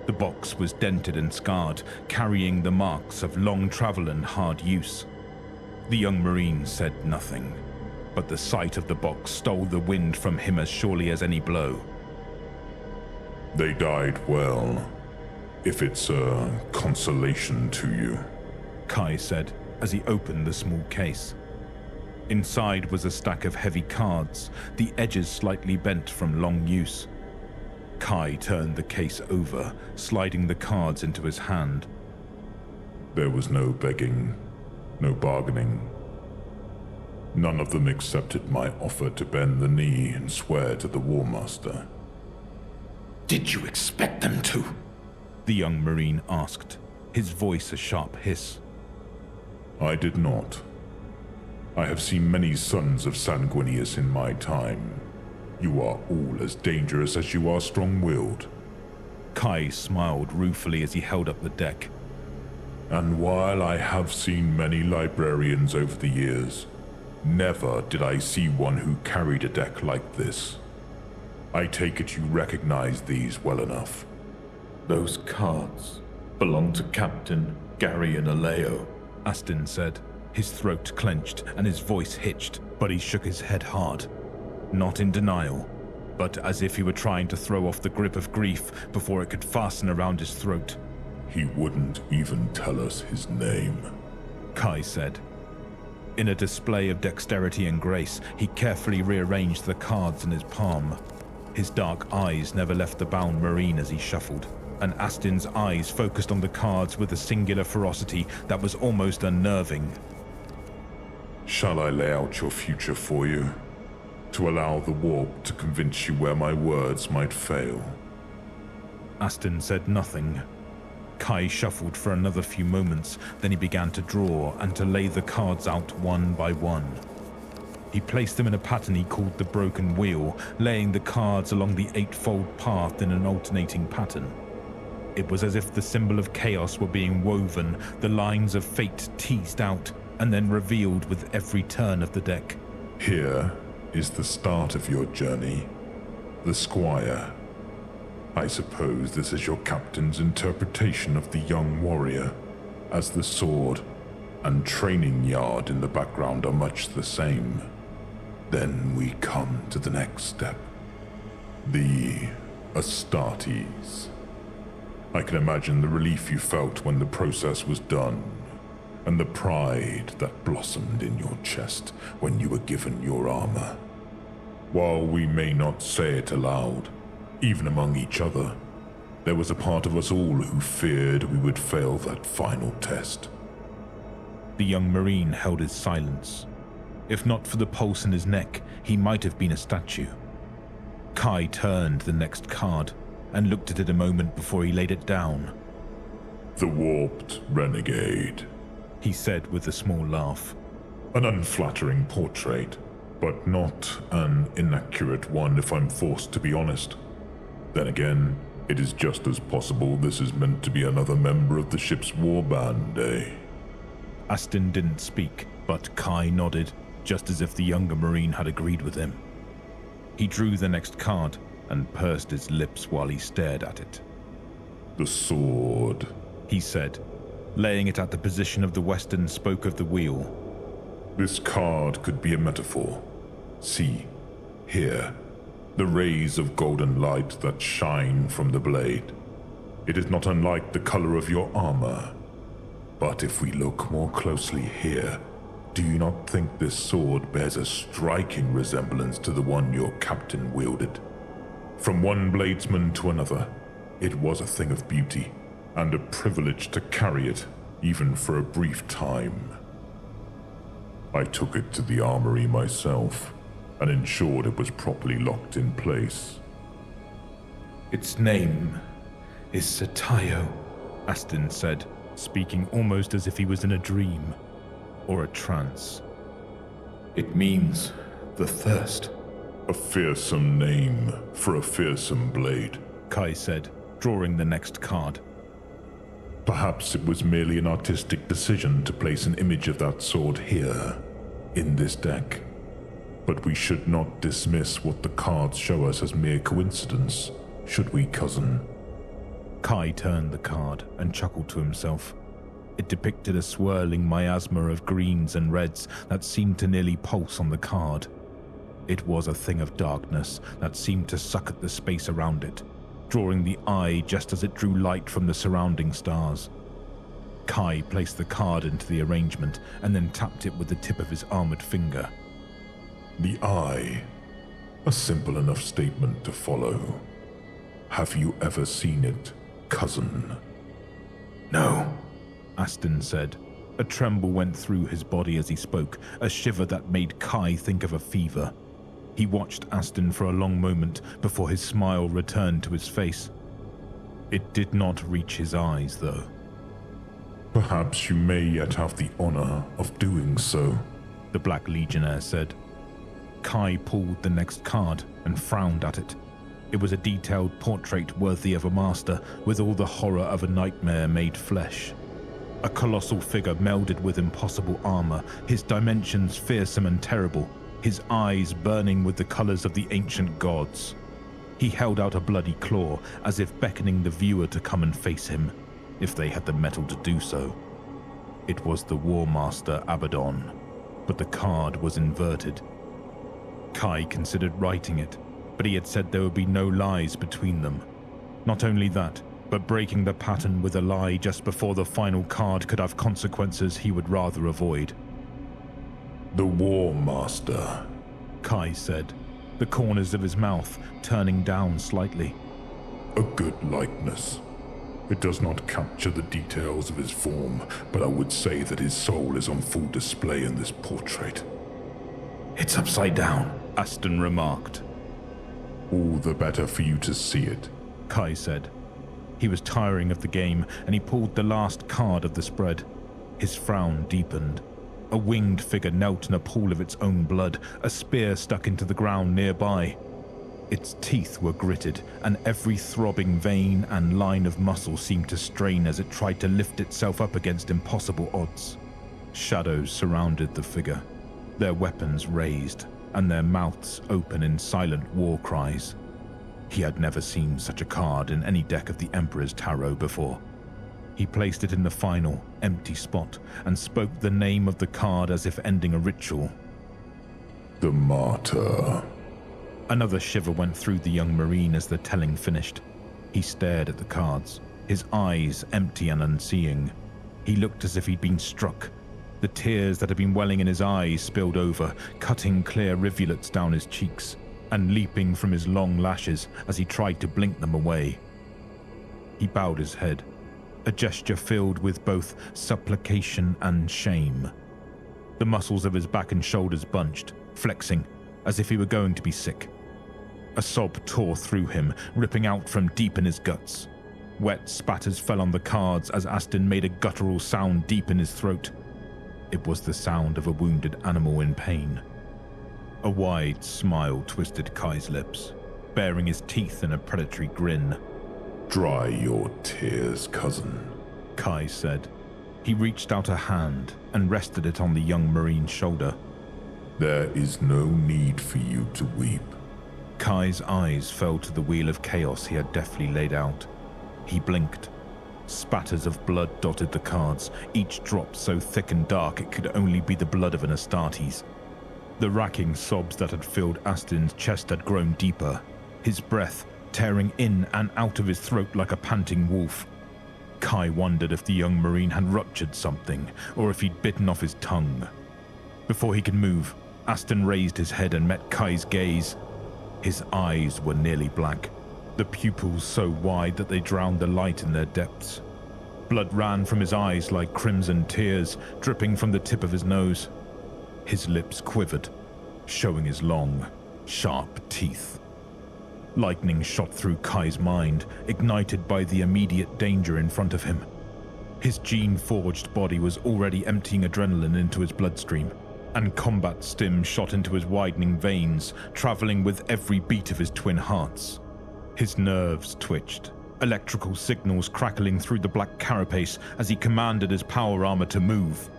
The box was dented and scarred, carrying the marks of long travel and hard use. The young Marine said nothing, but the sight of the box stole the wind from him as surely as any blow. They died well, if it's a consolation to you, Kai said as he opened the small case. Inside was a stack of heavy cards, the edges slightly bent from long use. Kai turned the case over, sliding the cards into his hand. There was no begging, no bargaining. None of them accepted my offer to bend the knee and swear to the War Master. Did you expect them to? The young Marine asked, his voice a sharp hiss. I did not. I have seen many sons of Sanguinius in my time. You are all as dangerous as you are strong-willed. Kai smiled ruefully as he held up the deck. And while I have seen many librarians over the years, never did I see one who carried a deck like this. I take it you recognize these well enough. Those cards belong to Captain Gary and Aleo, Aston said. His throat clenched and his voice hitched, but he shook his head hard. Not in denial, but as if he were trying to throw off the grip of grief before it could fasten around his throat. He wouldn't even tell us his name, Kai said. In a display of dexterity and grace, he carefully rearranged the cards in his palm. His dark eyes never left the bound Marine as he shuffled, and Aston's eyes focused on the cards with a singular ferocity that was almost unnerving. Shall I lay out your future for you, to allow the warp to convince you where my words might fail? Aston said nothing. Kai shuffled for another few moments, then he began to draw and to lay the cards out one by one. He placed them in a pattern he called the Broken Wheel, laying the cards along the eightfold path in an alternating pattern. It was as if the symbol of chaos were being woven, the lines of fate teased out, and then revealed with every turn of the deck. Here is the start of your journey, the Squire. I suppose this is your captain's interpretation of the young warrior, as the sword and training yard in the background are much the same. Then we come to the next step, the Astartes. I can imagine the relief you felt when the process was done, and the pride that blossomed in your chest when you were given your armor. While we may not say it aloud, even among each other, there was a part of us all who feared we would fail that final test. The young Marine held his silence. If not for the pulse in his neck, he might have been a statue. Kai turned the next card and looked at it a moment before he laid it down. The Warped Renegade, he said with a small laugh. An unflattering portrait, but not an inaccurate one if I'm forced to be honest. Then again, it is just as possible this is meant to be another member of the ship's warband, eh? Aston didn't speak, but Kai nodded, just as if the younger Marine had agreed with him. He drew the next card and pursed his lips while he stared at it. The sword, he said, laying it at the position of the western spoke of the wheel. This card could be a metaphor. See, here, the rays of golden light that shine from the blade. It is not unlike the color of your armor. But if we look more closely here, Do you not think this sword bears a striking resemblance to the one your captain wielded? From one bladesman to another, it was a thing of beauty, and a privilege to carry it, even for a brief time. I took it to the armory myself, and ensured it was properly locked in place. Its name is Satayo, Aston said, speaking almost as if he was in a dream or a trance. It means the thirst. A fearsome name for a fearsome blade, Kai said, drawing the next card. Perhaps it was merely an artistic decision to place an image of that sword here, in this deck. But we should not dismiss what the cards show us as mere coincidence, should we, cousin? Kai turned the card and chuckled to himself. It depicted a swirling miasma of greens and reds that seemed to nearly pulse on the card. It was a thing of darkness that seemed to suck at the space around it, drawing the eye just as it drew light from the surrounding stars. Kai placed the card into the arrangement and then tapped it with the tip of his armored finger. The eye. A simple enough statement to follow. Have you ever seen it, cousin? No, Aston said. A tremble went through his body as he spoke, a shiver that made Kai think of a fever. He watched Aston for a long moment before his smile returned to his face. It did not reach his eyes, though. Perhaps you may yet have the honor of doing so, the Black Legionnaire said. Kai pulled the next card and frowned at it. It was a detailed portrait worthy of a master, with all the horror of a nightmare made flesh. A colossal figure melded with impossible armor, his dimensions fearsome and terrible, his eyes burning with the colors of the ancient gods. He held out a bloody claw, as if beckoning the viewer to come and face him, if they had the mettle to do so. It was the War Master Abaddon, but the card was inverted. Kai considered writing it, but he had said there would be no lies between them. Not only that, but breaking the pattern with a lie just before the final card could have consequences he would rather avoid. The War Master, Kai said, the corners of his mouth turning down slightly. A good likeness. It does not capture the details of his form, but I would say that his soul is on full display in this portrait. It's upside down, Aston remarked. All the better for you to see it, Kai said. He was tiring of the game, and he pulled the last card of the spread. His frown deepened. A winged figure knelt in a pool of its own blood, a spear stuck into the ground nearby. Its teeth were gritted, and every throbbing vein and line of muscle seemed to strain as it tried to lift itself up against impossible odds. Shadows surrounded the figure, their weapons raised, and their mouths open in silent war cries. He had never seen such a card in any deck of the Emperor's Tarot before. He placed it in the final, empty spot, and spoke the name of the card as if ending a ritual. The Martyr. Another shiver went through the young Marine as the telling finished. He stared at the cards, his eyes empty and unseeing. He looked as if he'd been struck. The tears that had been welling in his eyes spilled over, cutting clear rivulets down his cheeks, and leaping from his long lashes as he tried to blink them away. He bowed his head, a gesture filled with both supplication and shame. The muscles of his back and shoulders bunched, flexing, as if he were going to be sick. A sob tore through him, ripping out from deep in his guts. Wet spatters fell on the cards as Aston made a guttural sound deep in his throat. It was the sound of a wounded animal in pain. A wide smile twisted Kai's lips, baring his teeth in a predatory grin. Dry your tears, cousin, Kai said. He reached out a hand and rested it on the young Marine's shoulder. There is no need for you to weep. Kai's eyes fell to the wheel of chaos he had deftly laid out. He blinked. Spatters of blood dotted the cards, each drop so thick and dark it could only be the blood of an Astartes. The racking sobs that had filled Aston's chest had grown deeper, his breath tearing in and out of his throat like a panting wolf. Kai wondered if the young Marine had ruptured something, or if he'd bitten off his tongue. Before he could move, Aston raised his head and met Kai's gaze. His eyes were nearly black, the pupils so wide that they drowned the light in their depths. Blood ran from his eyes like crimson tears, dripping from the tip of his nose. His lips quivered, showing his long, sharp teeth. Lightning shot through Kai's mind, ignited by the immediate danger in front of him. His gene-forged body was already emptying adrenaline into his bloodstream, and combat stim shot into his widening veins, traveling with every beat of his twin hearts. His nerves twitched, electrical signals crackling through the black carapace as he commanded his power armor to move.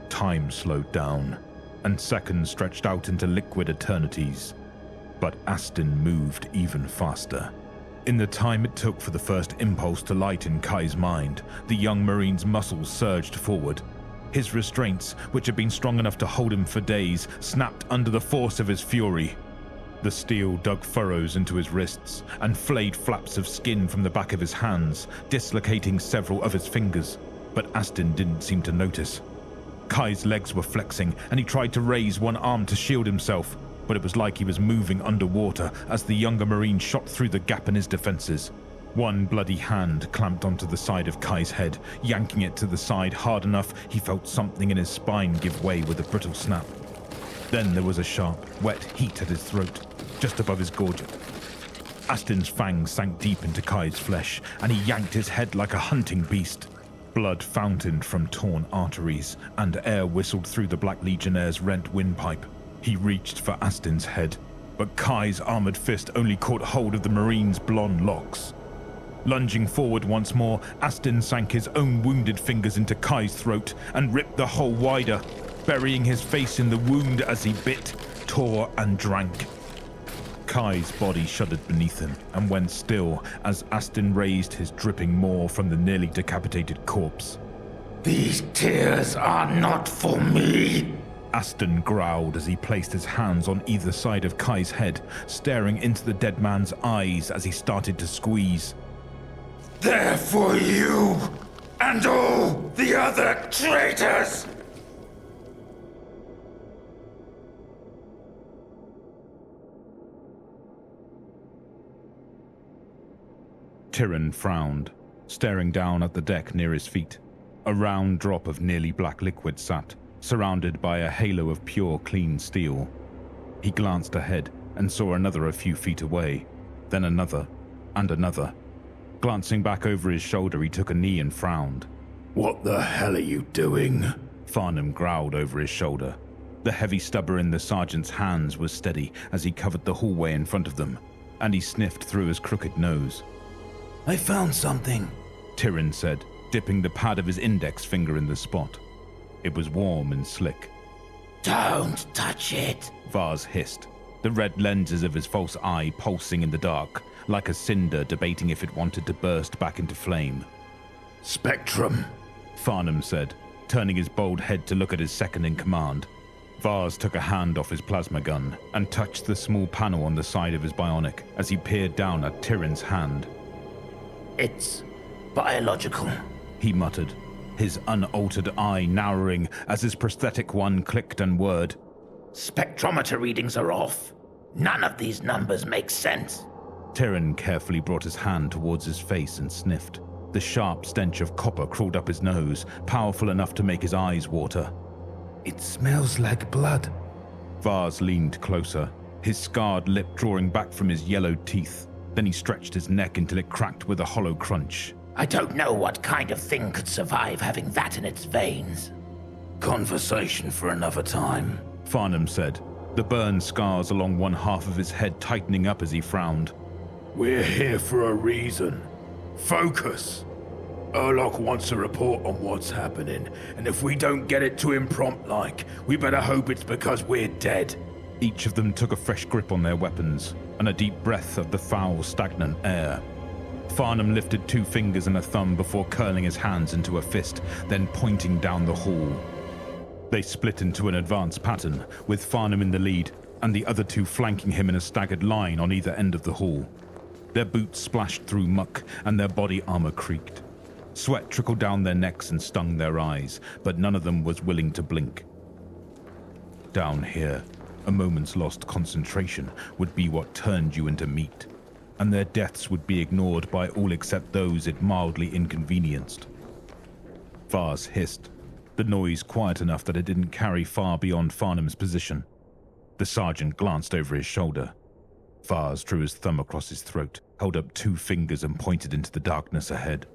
Time slowed down, and seconds stretched out into liquid eternities. But Aston moved even faster. In the time it took for the first impulse to light in Kai's mind, the young Marine's muscles surged forward. His restraints, which had been strong enough to hold him for days, snapped under the force of his fury. The steel dug furrows into his wrists and flayed flaps of skin from the back of his hands, dislocating several of his fingers, but Aston didn't seem to notice. Kai's legs were flexing, and he tried to raise one arm to shield himself, but it was like he was moving underwater as the younger Marine shot through the gap in his defenses. One bloody hand clamped onto the side of Kai's head, yanking it to the side hard enough he felt something in his spine give way with a brittle snap. Then there was a sharp, wet heat at his throat, just above his gorget. Aston's fangs sank deep into Kai's flesh, and he yanked his head like a hunting beast. Blood fountained from torn arteries, and air whistled through the Black Legionnaire's rent windpipe. He reached for Aston's head, but Kai's armored fist only caught hold of the Marine's blonde locks. Lunging forward once more, Aston sank his own wounded fingers into Kai's throat and ripped the hole wider, burying his face in the wound as he bit, tore, and drank. Kai's body shuddered beneath him and went still as Aston raised his dripping maw from the nearly decapitated corpse. These tears are not for me, Aston growled as he placed his hands on either side of Kai's head, staring into the dead man's eyes as he started to squeeze. They're for you and all the other traitors! Tyrion frowned, staring down at the deck near his feet. A round drop of nearly black liquid sat, surrounded by a halo of pure, clean steel. He glanced ahead and saw another a few feet away, then another, and another. Glancing back over his shoulder, he took a knee and frowned. What the hell are you doing? Farnham growled over his shoulder. The heavy stubber in the sergeant's hands was steady as he covered the hallway in front of them, and he sniffed through his crooked nose. I found something, Tyrion said, dipping the pad of his index finger in the spot. It was warm and slick. Don't touch it, Vars hissed, the red lenses of his false eye pulsing in the dark, like a cinder debating if it wanted to burst back into flame. Spectrum, Farnham said, turning his bald head to look at his second-in-command. Vars took a hand off his plasma gun and touched the small panel on the side of his bionic as he peered down at Tyrion's hand. It's biological, he muttered, his unaltered eye narrowing as his prosthetic one clicked and whirred. Spectrometer readings are off. None of these numbers make sense. Tyrion carefully brought his hand towards his face and sniffed. The sharp stench of copper crawled up his nose, powerful enough to make his eyes water. It smells like blood. Vars leaned closer, his scarred lip drawing back from his yellowed teeth. Then he stretched his neck until it cracked with a hollow crunch. I don't know what kind of thing could survive having that in its veins. Conversation for another time, Farnham said, the burn scars along one half of his head tightening up as he frowned. We're here for a reason. Focus. Urlock wants a report on what's happening, and if we don't get it to him prompt-like, we better hope it's because we're dead. Each of them took a fresh grip on their weapons, and a deep breath of the foul, stagnant air. Farnham lifted 2 fingers and a thumb before curling his hands into a fist, then pointing down the hall. They split into an advance pattern, with Farnham in the lead, and the other 2 flanking him in a staggered line on either end of the hall. Their boots splashed through muck, and their body armor creaked. Sweat trickled down their necks and stung their eyes, but none of them was willing to blink. down here, a moment's lost concentration would be what turned you into meat, and their deaths would be ignored by all except those it mildly inconvenienced. Vars hissed, the noise quiet enough that it didn't carry far beyond Farnham's position. The sergeant glanced over his shoulder. Vars drew his thumb across his throat, held up 2 fingers and pointed into the darkness ahead.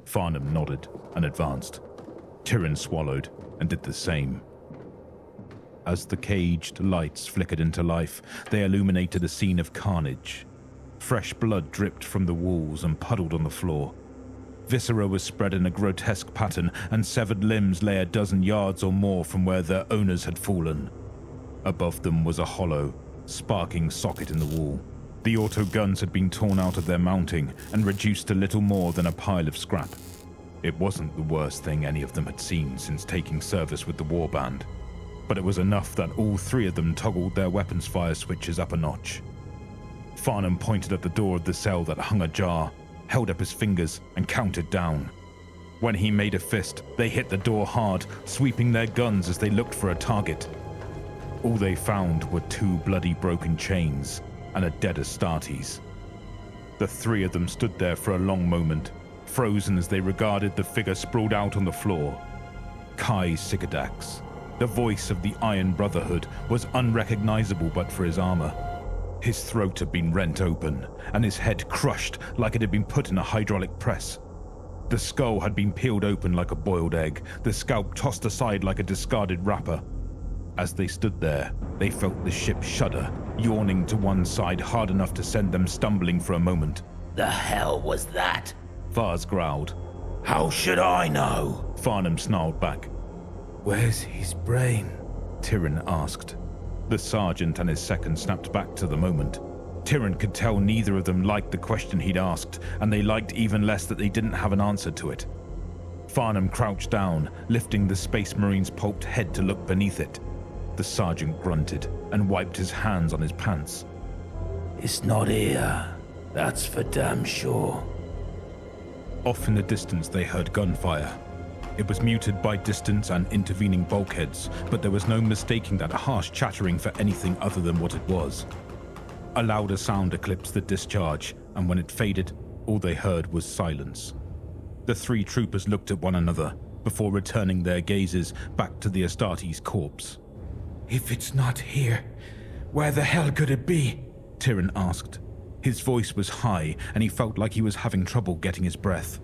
Farnham nodded and advanced. Tyrion swallowed and did the same. As the caged lights flickered into life, they illuminated a scene of carnage. Fresh blood dripped from the walls and puddled on the floor. Viscera was spread in a grotesque pattern, and severed limbs lay a dozen yards or more from where their owners had fallen. Above them was a hollow, sparking socket in the wall. The auto guns had been torn out of their mounting and reduced to little more than a pile of scrap. It wasn't the worst thing any of them had seen since taking service with the warband, but it was enough that all 3 of them toggled their weapons fire switches up a notch. Farnham pointed at the door of the cell that hung ajar, held up his fingers, and counted down. When he made a fist, they hit the door hard, sweeping their guns as they looked for a target. All they found were 2 bloody broken chains and a dead Astartes. The 3 of them stood there for a long moment, frozen as they regarded the figure sprawled out on the floor. Kai Sikadax, the voice of the Iron Brotherhood, was unrecognizable but for his armor. His throat had been rent open, and his head crushed like it had been put in a hydraulic press. The skull had been peeled open like a boiled egg, the scalp tossed aside like a discarded wrapper. As they stood there, they felt the ship shudder, yawning to one side hard enough to send them stumbling for a moment. The hell was that? Vars growled. How should I know? Farnham snarled back. Where's his brain? Tyrion asked. The sergeant and his second snapped back to the moment. Tyrion could tell neither of them liked the question he'd asked, and they liked even less that they didn't have an answer to it. Farnham crouched down, lifting the Space Marine's pulped head to look beneath it. The sergeant grunted and wiped his hands on his pants. It's not here. That's for damn sure. Off in the distance they heard gunfire. It was muted by distance and intervening bulkheads, but there was no mistaking that harsh chattering for anything other than what it was. A louder sound eclipsed the discharge, and when it faded, all they heard was silence. The 3 troopers looked at one another before returning their gazes back to the Astartes' corpse. If it's not here, where the hell could it be? Tyrion asked. His voice was high, and he felt like he was having trouble getting his breath.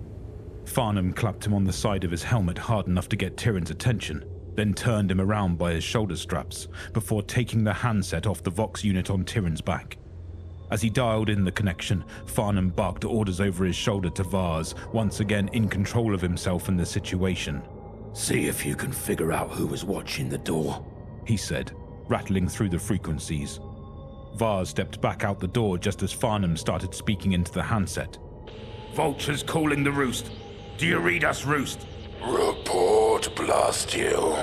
Farnham clapped him on the side of his helmet hard enough to get Tyrion's attention, then turned him around by his shoulder straps before taking the handset off the Vox unit on Tyrion's back. As he dialed in the connection, Farnham barked orders over his shoulder to Vars, once again in control of himself and the situation. See if you can figure out who was watching the door, he said, rattling through the frequencies. Vars stepped back out the door just as Farnham started speaking into the handset. Vultures calling the roost. Do you read us, Roost? Report, blast you.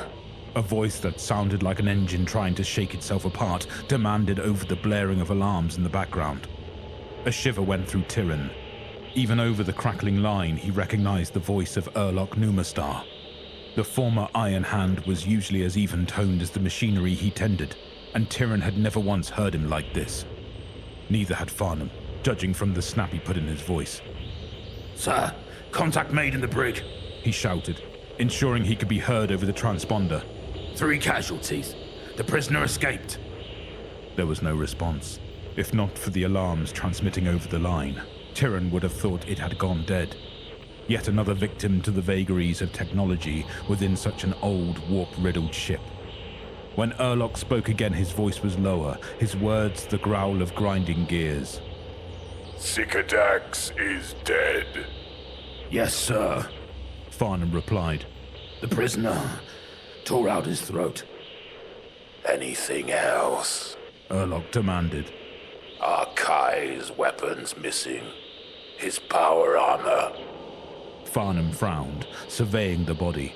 A voice that sounded like an engine trying to shake itself apart demanded over the blaring of alarms in the background. A shiver went through Tyrion. Even over the crackling line, he recognized the voice of Erlock Numastar. The former Iron Hand was usually as even-toned as the machinery he tended, and Tyrion had never once heard him like this. Neither had Farnham, judging from the snap he put in his voice. Sir, contact made in the brig, he shouted, ensuring he could be heard over the transponder. 3 casualties. The prisoner escaped. There was no response. If not for the alarms transmitting over the line, Tyrion would have thought it had gone dead. Yet another victim to the vagaries of technology within such an old, warp-riddled ship. When Erlock spoke again, his voice was lower, his words the growl of grinding gears. Sikadax is dead. Yes, sir, Farnham replied. The prisoner tore out his throat. Anything else? Erlock demanded. Are Kai's weapons missing? His power armor? Farnham frowned, surveying the body.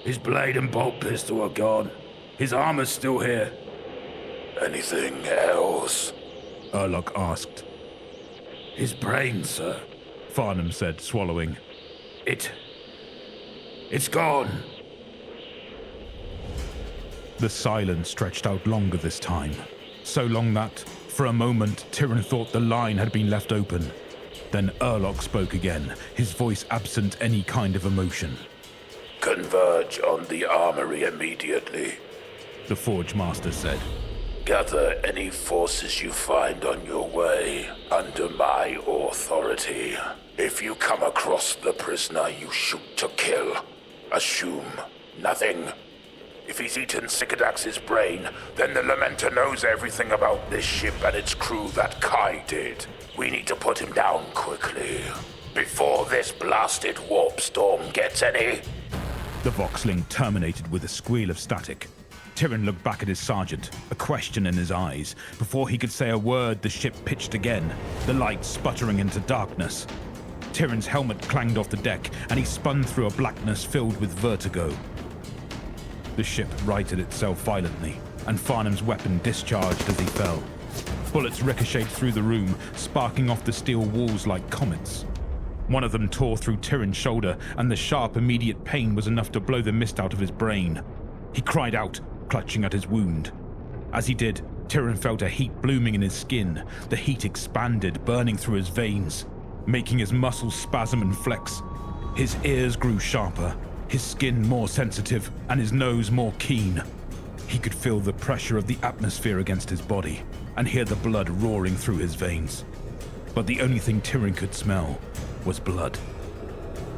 His blade and bolt pistol are gone. His armor's still here. Anything else? Erlock asked. His brain, sir, Farnham said, swallowing. It's gone. The silence stretched out longer this time, so long that, for a moment, Tyrion thought the line had been left open. Then Urlock spoke again, his voice absent any kind of emotion. Converge on the armory immediately, The Forge Master said. Gather any forces you find on your way under my authority. If you come across the prisoner, you shoot to kill. Assume nothing. If he's eaten Sycodax's brain, then the Lamenter knows everything about this ship and its crew that Kai did. We need to put him down quickly, before this blasted warp storm gets any. The Voxling terminated with a squeal of static. Tyrion looked back at his sergeant, a question in his eyes. Before he could say a word, the ship pitched again, the light sputtering into darkness. Tyrion's helmet clanged off the deck, and he spun through a blackness filled with vertigo. The ship righted itself violently, and Farnham's weapon discharged as he fell. Bullets ricocheted through the room, sparking off the steel walls like comets. One of them tore through Tyrion's shoulder, and the sharp, immediate pain was enough to blow the mist out of his brain. He cried out, clutching at his wound. As he did, Tyrion felt a heat blooming in his skin. The heat expanded, burning through his veins, making his muscles spasm and flex. His ears grew sharper, his skin more sensitive, and his nose more keen. He could feel the pressure of the atmosphere against his body, and hear the blood roaring through his veins. But the only thing Tyrion could smell was blood.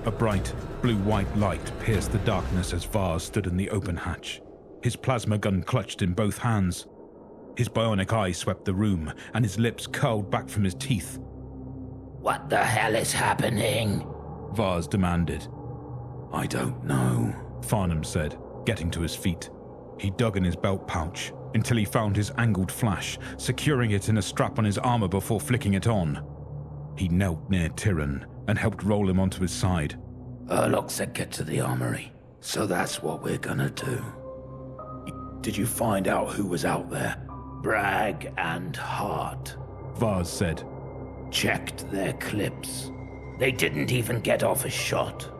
A bright, blue-white light pierced the darkness as Vars stood in the open hatch, his plasma gun clutched in both hands. His bionic eye swept the room, and his lips curled back from his teeth. What the hell is happening? Vars demanded. I don't know, Farnham said, getting to his feet. He dug in his belt pouch until he found his angled flash, securing it in a strap on his armor before flicking it on. He knelt near Tyrion and helped roll him onto his side. Urlock said get to the armory, so that's what we're gonna do. Did you find out who was out there? Bragg and Hart, Vars said. Checked their clips. They didn't even get off a shot.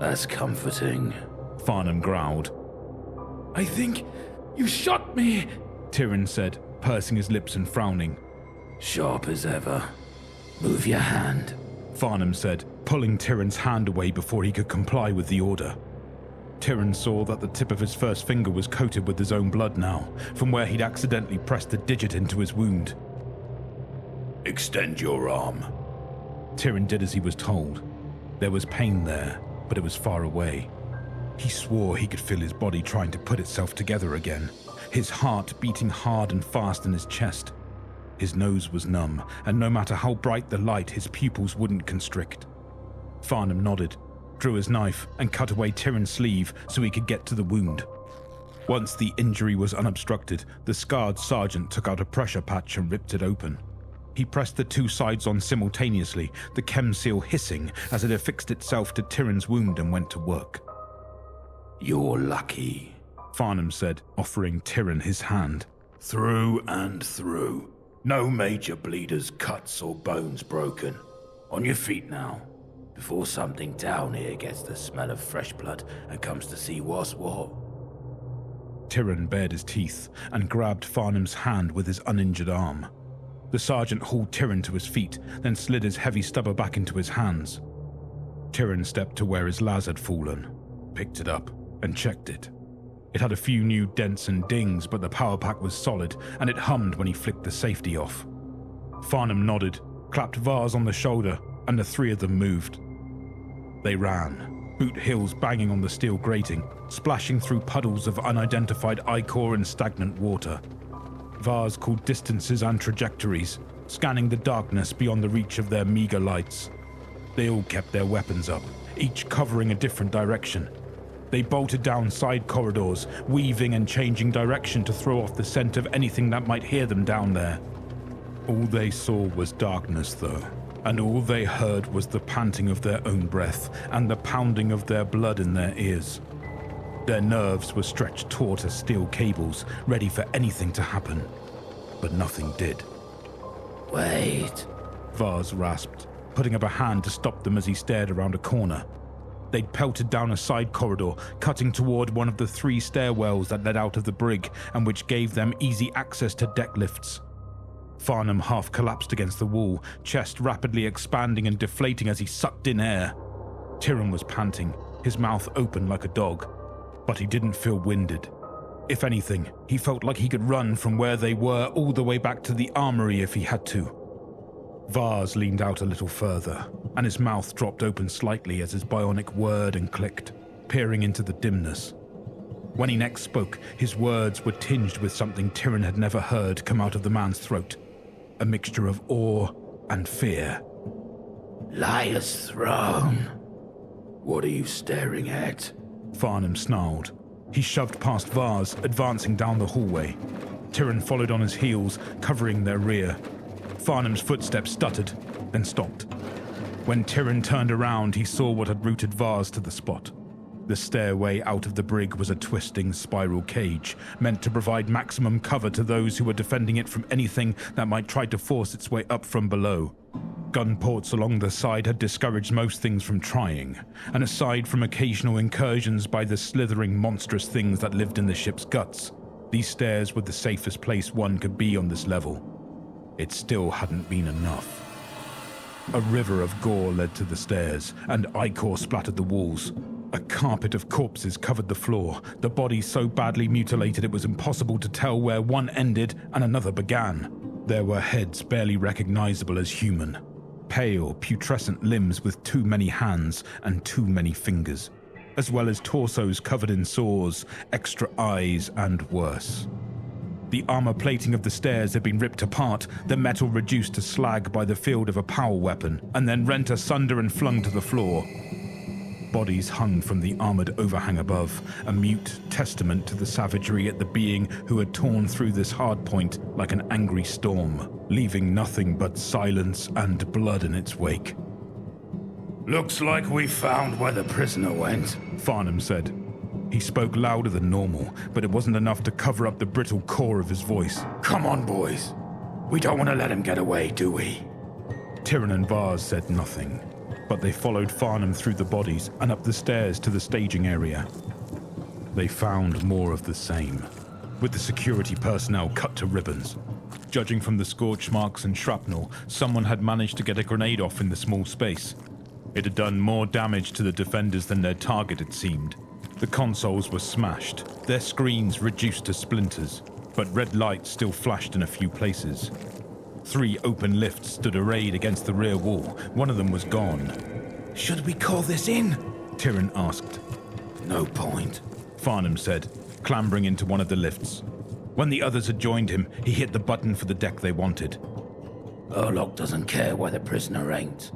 That's comforting, Farnham growled. I think you shot me, Tyrion said, pursing his lips and frowning. Sharp as ever. Move your hand, Farnham said, pulling Tyrion's hand away before he could comply with the order. Tyrion saw that the tip of his first finger was coated with his own blood now, from where he'd accidentally pressed the digit into his wound. Extend your arm. Tyrion did as he was told. There was pain there, but it was far away. He swore he could feel his body trying to put itself together again, his heart beating hard and fast in his chest. His nose was numb, and no matter how bright the light, his pupils wouldn't constrict. Farnham nodded, drew his knife, and cut away Tyrion's sleeve so he could get to the wound. Once the injury was unobstructed, the scarred sergeant took out a pressure patch and ripped it open. He pressed the two sides on simultaneously, the chem seal hissing as it affixed itself to Tyrion's wound and went to work. You're lucky, Farnham said, offering Tyrion his hand. Through and through. No major bleeders, cuts, or bones broken. On your feet now, before something down here gets the smell of fresh blood and comes to see what's what. Tyrion bared his teeth and grabbed Farnham's hand with his uninjured arm. The sergeant hauled Tyrion to his feet, then slid his heavy stubber back into his hands. Tyrion stepped to where his las had fallen, picked it up, and checked it. It had a few new dents and dings, but the power pack was solid, and it hummed when he flicked the safety off. Farnham nodded, clapped Vars on the shoulder, and the three of them moved. They ran, boot heels banging on the steel grating, splashing through puddles of unidentified ichor and stagnant water. Vars called distances and trajectories, scanning the darkness beyond the reach of their meager lights. They all kept their weapons up, each covering a different direction. They bolted down side corridors, weaving and changing direction to throw off the scent of anything that might hear them down there. All they saw was darkness, though, and all they heard was the panting of their own breath and the pounding of their blood in their ears. Their nerves were stretched taut as steel cables, ready for anything to happen. But nothing did. Wait, Vars rasped, putting up a hand to stop them as he stared around a corner. They'd pelted down a side corridor, cutting toward one of the 3 stairwells that led out of the brig and which gave them easy access to deck lifts. Farnham half collapsed against the wall, chest rapidly expanding and deflating as he sucked in air. Tyrion was panting, his mouth open like a dog, but he didn't feel winded. If anything, he felt like he could run from where they were all the way back to the armory if he had to. Vars leaned out a little further, and his mouth dropped open slightly as his bionic whirred and clicked, peering into the dimness. When he next spoke, his words were tinged with something Tyrion had never heard come out of the man's throat, a mixture of awe and fear. Liar's throne. What are you staring at? Farnham snarled. He shoved past Vars, advancing down the hallway. Tyrion followed on his heels, covering their rear. Farnham's footsteps stuttered, then stopped. When Tyrion turned around, he saw what had rooted Vars to the spot. The stairway out of the brig was a twisting spiral cage, meant to provide maximum cover to those who were defending it from anything that might try to force its way up from below. Gun ports along the side had discouraged most things from trying, and aside from occasional incursions by the slithering monstrous things that lived in the ship's guts, these stairs were the safest place one could be on this level. It still hadn't been enough. A river of gore led to the stairs, and ichor splattered the walls. A carpet of corpses covered the floor, the bodies so badly mutilated it was impossible to tell where one ended and another began. There were heads barely recognizable as human, pale, putrescent limbs with too many hands and too many fingers, as well as torsos covered in sores, extra eyes, and worse. The armor plating of the stairs had been ripped apart, the metal reduced to slag by the field of a power weapon, and then rent asunder and flung to the floor. Bodies hung from the armored overhang above, a mute testament to the savagery at the being who had torn through this hardpoint like an angry storm, leaving nothing but silence and blood in its wake. Looks like we found where the prisoner went, Farnham said. He spoke louder than normal, but it wasn't enough to cover up the brittle core of his voice. Come on, boys. We don't want to let him get away, do we? Tyrion and Vars said nothing, but they followed Farnham through the bodies and up the stairs to the staging area. They found more of the same, with the security personnel cut to ribbons. Judging from the scorch marks and shrapnel, someone had managed to get a grenade off in the small space. It had done more damage to the defenders than their target, it seemed. The consoles were smashed, their screens reduced to splinters, but red lights still flashed in a few places. 3 open lifts stood arrayed against the rear wall. One of them was gone. Should we call this in? Tyrion asked. No point, Farnham said, clambering into one of the lifts. When the others had joined him, he hit the button for the deck they wanted. Urlock doesn't care where the prisoner ain't.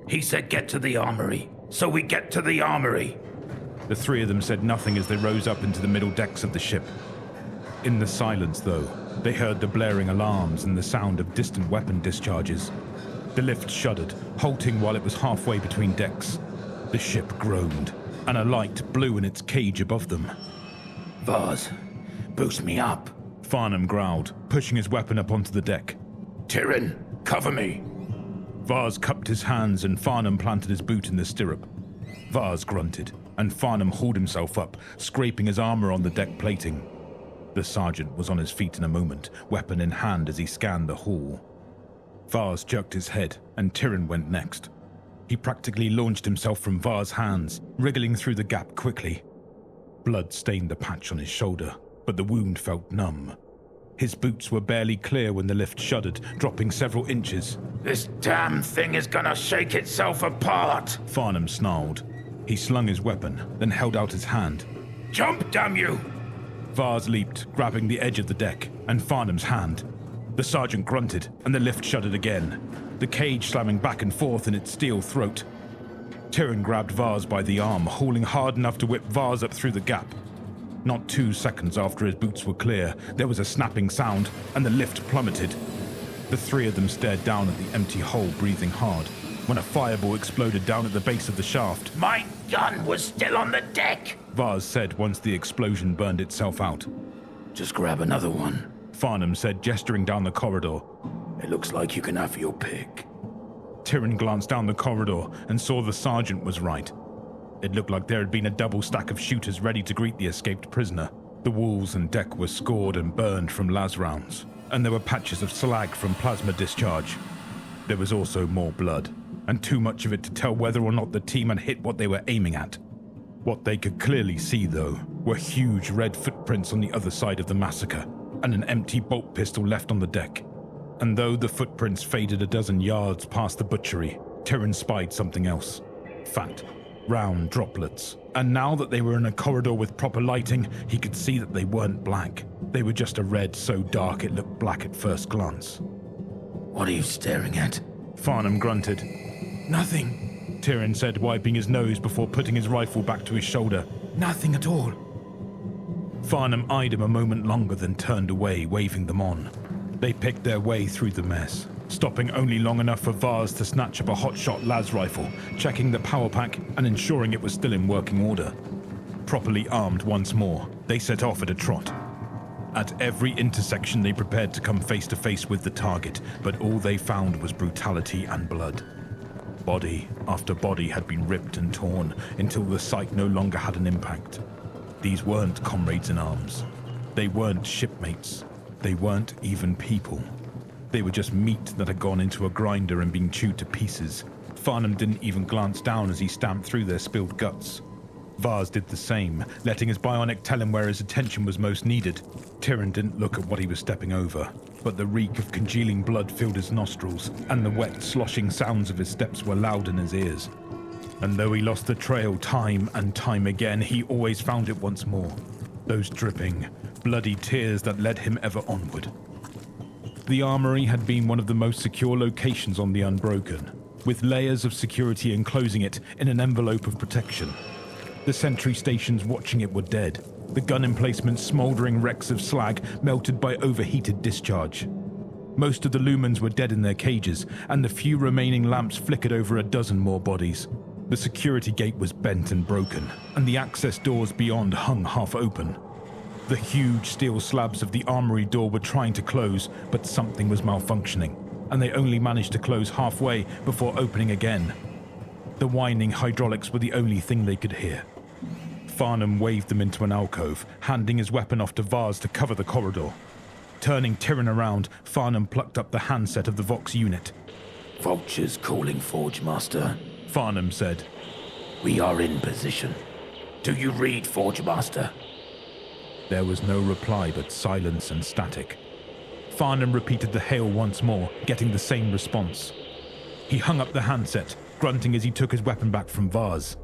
He said get to the armory, so we get to the armory. The 3 of them said nothing as they rose up into the middle decks of the ship. In the silence, though, they heard the blaring alarms and the sound of distant weapon discharges. The lift shuddered, halting while it was halfway between decks. The ship groaned, and a light blew in its cage above them. Vars, boost me up, Farnham growled, pushing his weapon up onto the deck. Tyrion, cover me. Vars cupped his hands and Farnham planted his boot in the stirrup. Vars grunted, and Farnham hauled himself up, scraping his armor on the deck plating. The sergeant was on his feet in a moment, weapon in hand as he scanned the hall. Vars jerked his head, and Tyrion went next. He practically launched himself from Vars' hands, wriggling through the gap quickly. Blood stained the patch on his shoulder, but the wound felt numb. His boots were barely clear when the lift shuddered, dropping several inches. This damn thing is gonna shake itself apart, Farnham snarled. He slung his weapon, then held out his hand. Jump, damn you! Vars leaped, grabbing the edge of the deck, and Farnham's hand. The sergeant grunted, and the lift shuddered again, the cage slamming back and forth in its steel throat. Tyrion grabbed Vars by the arm, hauling hard enough to whip Vars up through the gap. Not 2 seconds after his boots were clear, there was a snapping sound, and the lift plummeted. The 3 of them stared down at the empty hole, breathing hard, when a fireball exploded down at the base of the shaft. My gun was still on the deck, Vars said once the explosion burned itself out. Just grab another one, Farnham said, gesturing down the corridor. It looks like you can have your pick. Tyrion glanced down the corridor and saw the sergeant was right. It looked like there had been a double stack of shooters ready to greet the escaped prisoner. The walls and deck were scored and burned from las rounds, and there were patches of slag from plasma discharge. There was also more blood, and too much of it to tell whether or not the team had hit what they were aiming at. What they could clearly see, though, were huge red footprints on the other side of the massacre, and an empty bolt pistol left on the deck. And though the footprints faded a dozen yards past the butchery, Tyrion spied something else. Fat, round droplets. And now that they were in a corridor with proper lighting, he could see that they weren't black. They were just a red so dark it looked black at first glance. What are you staring at? Farnham grunted. Nothing, Tyrion said, wiping his nose before putting his rifle back to his shoulder. Nothing at all. Farnham eyed him a moment longer, then turned away, waving them on. They picked their way through the mess, stopping only long enough for Vars to snatch up a hotshot las rifle, checking the power pack and ensuring it was still in working order. Properly armed once more, they set off at a trot. At every intersection they prepared to come face to face with the target, but all they found was brutality and blood. Body after body had been ripped and torn until the sight no longer had an impact. These weren't comrades in arms. They weren't shipmates. They weren't even people. They were just meat that had gone into a grinder and been chewed to pieces. Farnham didn't even glance down as he stamped through their spilled guts. Vars did the same, letting his bionic tell him where his attention was most needed. Tyrion didn't look at what he was stepping over, but the reek of congealing blood filled his nostrils, and the wet, sloshing sounds of his steps were loud in his ears. And though he lost the trail time and time again, he always found it once more. Those dripping, bloody tears that led him ever onward. The armory had been one of the most secure locations on the Unbroken, with layers of security enclosing it in an envelope of protection. The sentry stations watching it were dead, the gun emplacements smouldering wrecks of slag melted by overheated discharge. Most of the lumens were dead in their cages, and the few remaining lamps flickered over a dozen more bodies. The security gate was bent and broken, and the access doors beyond hung half open. The huge steel slabs of the armory door were trying to close, but something was malfunctioning, and they only managed to close halfway before opening again. The whining hydraulics were the only thing they could hear. Farnham waved them into an alcove, handing his weapon off to Vars to cover the corridor. Turning Tyrion around, Farnham plucked up the handset of the Vox unit. Vultures calling Forge Master, Farnham said. We are in position. Do you read, Forge Master? There was no reply but silence and static. Farnham repeated the hail once more, getting the same response. He hung up the handset, grunting as he took his weapon back from Vars.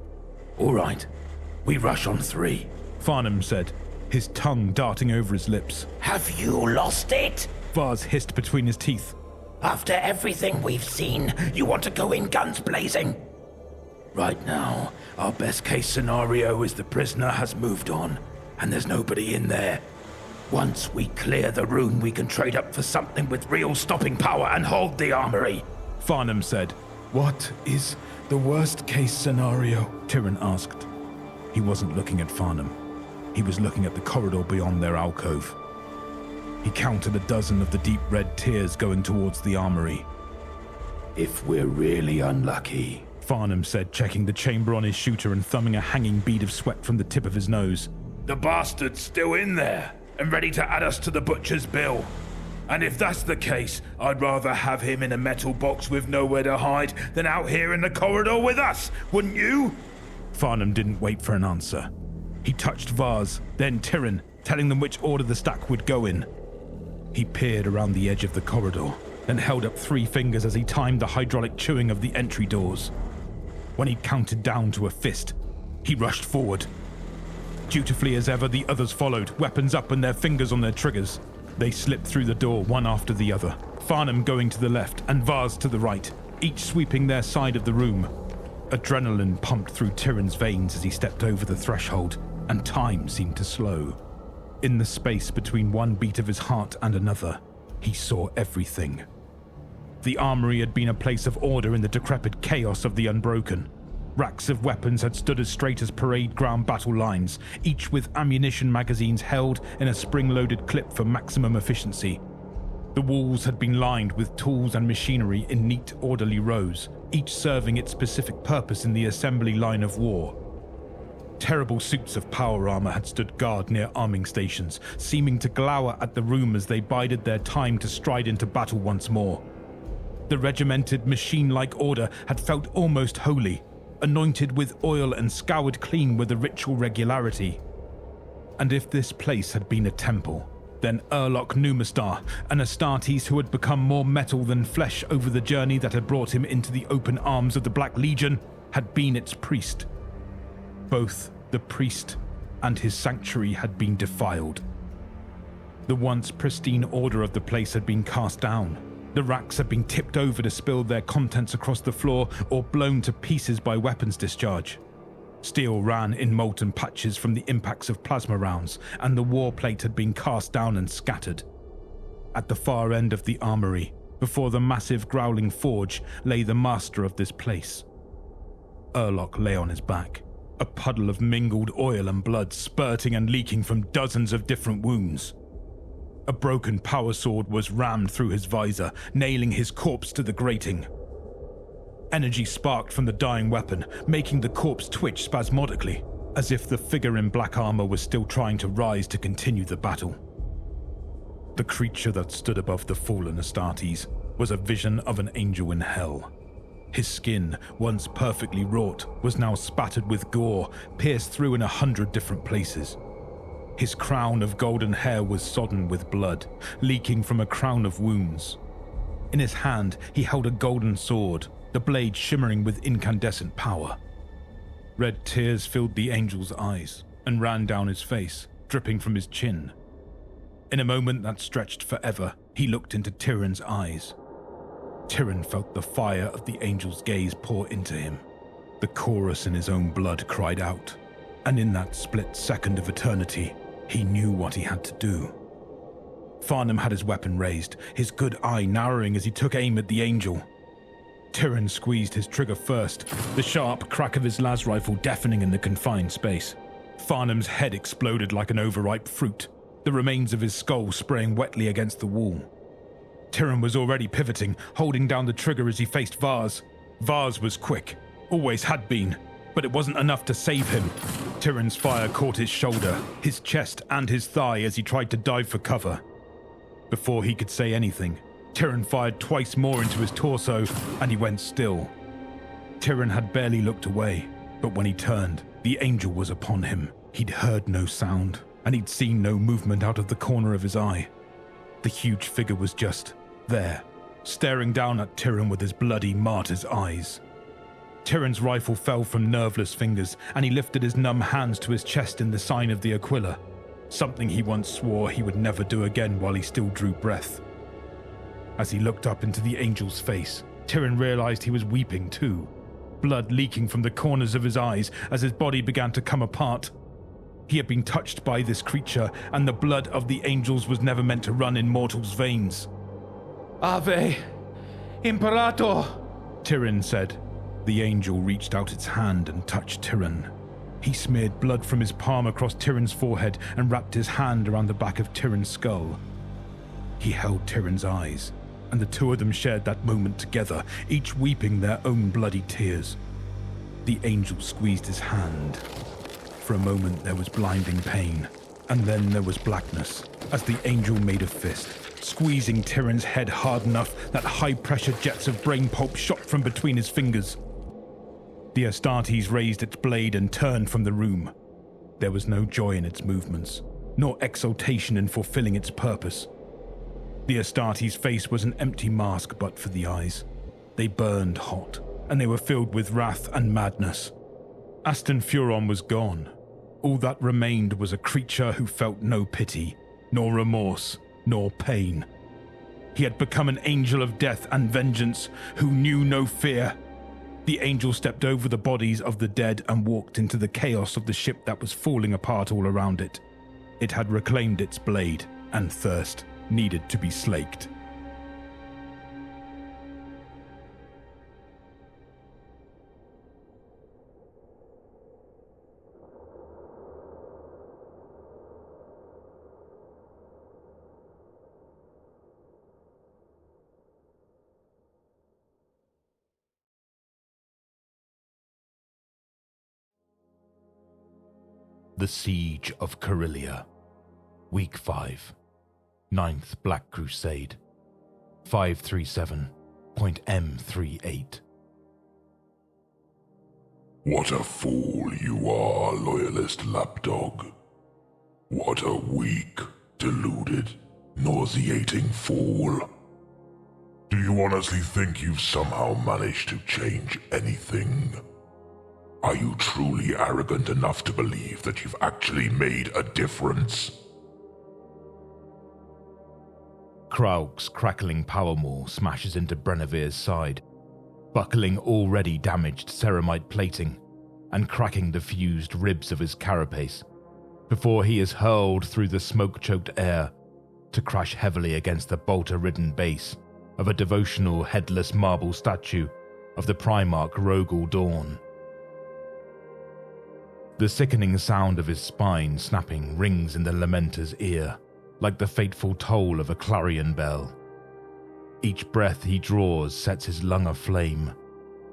All right, we rush on 3, Farnham said, his tongue darting over his lips. Have you lost it? Vars hissed between his teeth. After everything we've seen, you want to go in guns blazing? Right now, our best case scenario is the prisoner has moved on, and there's nobody in there. Once we clear the room, we can trade up for something with real stopping power and hold the armory, Farnham said. What is the worst case scenario? Tyrion asked. He wasn't looking at Farnham. He was looking at the corridor beyond their alcove. He counted a dozen of the deep red tears going towards the armory. If we're really unlucky, Farnham said, checking the chamber on his shooter and thumbing a hanging bead of sweat from the tip of his nose. The bastard's still in there and ready to add us to the butcher's bill. And if that's the case, I'd rather have him in a metal box with nowhere to hide than out here in the corridor with us, wouldn't you? Farnham didn't wait for an answer. He touched Vars, then Tyrion, telling them which order the stack would go in. He peered around the edge of the corridor, then held up 3 fingers as he timed the hydraulic chewing of the entry doors. When he'd counted down to a fist, he rushed forward. Dutifully as ever, the others followed, weapons up and their fingers on their triggers. They slipped through the door, one after the other, Farnham going to the left and Vars to the right, each sweeping their side of the room. Adrenaline pumped through Tyrion's veins as he stepped over the threshold, and time seemed to slow. In the space between one beat of his heart and another, he saw everything. The armory had been a place of order in the decrepit chaos of the Unbroken. Racks of weapons had stood as straight as parade ground battle lines, each with ammunition magazines held in a spring-loaded clip for maximum efficiency. The walls had been lined with tools and machinery in neat, orderly rows, each serving its specific purpose in the assembly line of war. Terrible suits of power armor had stood guard near arming stations, seeming to glower at the room as they bided their time to stride into battle once more. The regimented machine-like order had felt almost holy, anointed with oil and scoured clean with a ritual regularity. And if this place had been a temple, then Urlok Numastar, an Astartes who had become more metal than flesh over the journey that had brought him into the open arms of the Black Legion, had been its priest. Both the priest and his sanctuary had been defiled. The once pristine order of the place had been cast down. The racks had been tipped over to spill their contents across the floor or blown to pieces by weapons discharge. Steel ran in molten patches from the impacts of plasma rounds, and the war plate had been cast down and scattered. At the far end of the armory, before the massive growling forge, lay the master of this place. Urlok lay on his back, a puddle of mingled oil and blood spurting and leaking from dozens of different wounds. A broken power sword was rammed through his visor, nailing his corpse to the grating. Energy sparked from the dying weapon, making the corpse twitch spasmodically, as if the figure in black armor was still trying to rise to continue the battle. The creature that stood above the fallen Astartes was a vision of an angel in hell. His skin, once perfectly wrought, was now spattered with gore, pierced through in 100 different places. His crown of golden hair was sodden with blood, leaking from a crown of wounds. In his hand, he held a golden sword, the blade shimmering with incandescent power. Red tears filled the angel's eyes and ran down his face, dripping from his chin. In a moment that stretched forever, he looked into Tyrann's eyes. Tyrann felt the fire of the angel's gaze pour into him. The chorus in his own blood cried out, and in that split second of eternity, he knew what he had to do. Farnham had his weapon raised, his good eye narrowing as he took aim at the angel. Tyrann squeezed his trigger first, the sharp crack of his las rifle deafening in the confined space. Farnham's head exploded like an overripe fruit, the remains of his skull spraying wetly against the wall. Tyrann was already pivoting, holding down the trigger as he faced Vars. Vars was quick, always had been, but it wasn't enough to save him. Tyrann's fire caught his shoulder, his chest and his thigh as he tried to dive for cover. Before he could say anything, Tyrann fired twice more into his torso, and he went still. Tyrann had barely looked away, but when he turned, the angel was upon him. He'd heard no sound, and he'd seen no movement out of the corner of his eye. The huge figure was just there, staring down at Tyrann with his bloody martyr's eyes. Tyrann's rifle fell from nerveless fingers, and he lifted his numb hands to his chest in the sign of the Aquila, something he once swore he would never do again while he still drew breath. As he looked up into the angel's face, Tyrann realized he was weeping too, blood leaking from the corners of his eyes as his body began to come apart. He had been touched by this creature, and the blood of the angels was never meant to run in mortals' veins. "Ave Imperator," Tyrann said. The angel reached out its hand and touched Tyrann. He smeared blood from his palm across Tyrann's forehead and wrapped his hand around the back of Tyrann's skull. He held Tyrann's eyes, and the two of them shared that moment together, each weeping their own bloody tears. The angel squeezed his hand. For a moment there was blinding pain, and then there was blackness, as the angel made a fist, squeezing Tyrann's head hard enough that high-pressure jets of brain pulp shot from between his fingers. The Astartes raised its blade and turned from the room. There was no joy in its movements, nor exultation in fulfilling its purpose. The Astartes' face was an empty mask but for the eyes. They burned hot, and they were filled with wrath and madness. Aston Furon was gone. All that remained was a creature who felt no pity, nor remorse, nor pain. He had become an angel of death and vengeance who knew no fear. The angel stepped over the bodies of the dead and walked into the chaos of the ship that was falling apart all around it. It had reclaimed its blade, and thirst needed to be slaked. The Siege of Corellia. Week 5. 9th Black Crusade. 537.M38. What a fool you are, loyalist lapdog. What a weak, deluded, nauseating fool. Do you honestly think you've somehow managed to change anything? Are you truly arrogant enough to believe that you've actually made a difference? Kraug's crackling power maul smashes into Brenevir's side, buckling already damaged ceramite plating and cracking the fused ribs of his carapace, before he is hurled through the smoke-choked air to crash heavily against the bolter-ridden base of a devotional headless marble statue of the Primarch Rogel Dawn. The sickening sound of his spine snapping rings in the Lamenter's ear, like the fateful toll of a clarion bell. Each breath he draws sets his lung aflame.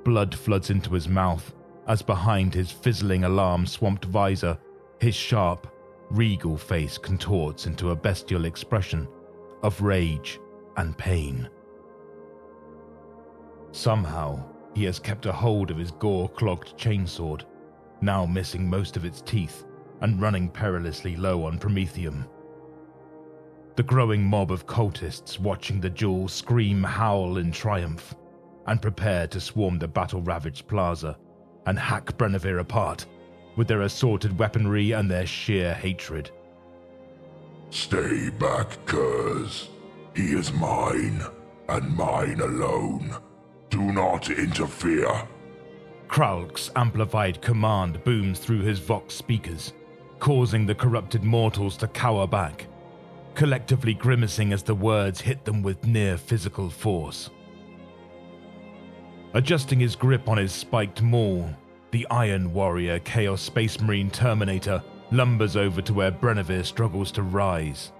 Blood floods into his mouth as behind his fizzling alarm-swamped visor, his sharp, regal face contorts into a bestial expression of rage and pain. Somehow, he has kept a hold of his gore-clogged chainsword, now missing most of its teeth and running perilously low on promethium. The growing mob of cultists watching the duel scream howl in triumph and prepare to swarm the battle-ravaged plaza and hack Brenevere apart with their assorted weaponry and their sheer hatred. Stay back, curs. He is mine, and mine alone. Do not interfere. Kraug's amplified command booms through his Vox speakers, causing the corrupted mortals to cower back, collectively grimacing as the words hit them with near physical force. Adjusting his grip on his spiked maul, the Iron Warrior Chaos Space Marine Terminator lumbers over to where Brenevere struggles to rise.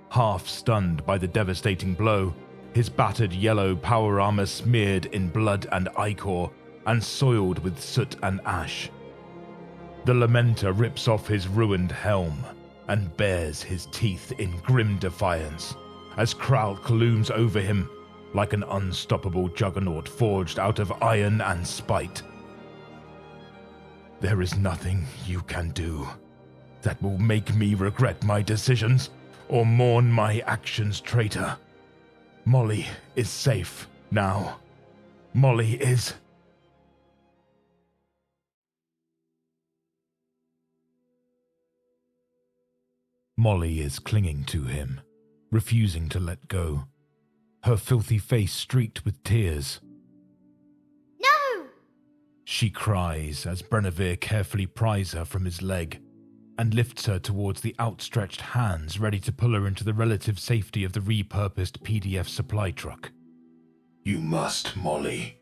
Half stunned by the devastating blow, his battered yellow power armor smeared in blood and ichor and soiled with soot and ash. The Lamenter rips off his ruined helm and bares his teeth in grim defiance as Krauk looms over him like an unstoppable juggernaut forged out of iron and spite. There is nothing you can do that will make me regret my decisions or mourn my actions, traitor. Molly is safe now. Molly is... Molly is clinging to him, refusing to let go, her filthy face streaked with tears. No! She cries as Brenevere carefully pries her from his leg and lifts her towards the outstretched hands ready to pull her into the relative safety of the repurposed PDF supply truck. You must, Molly.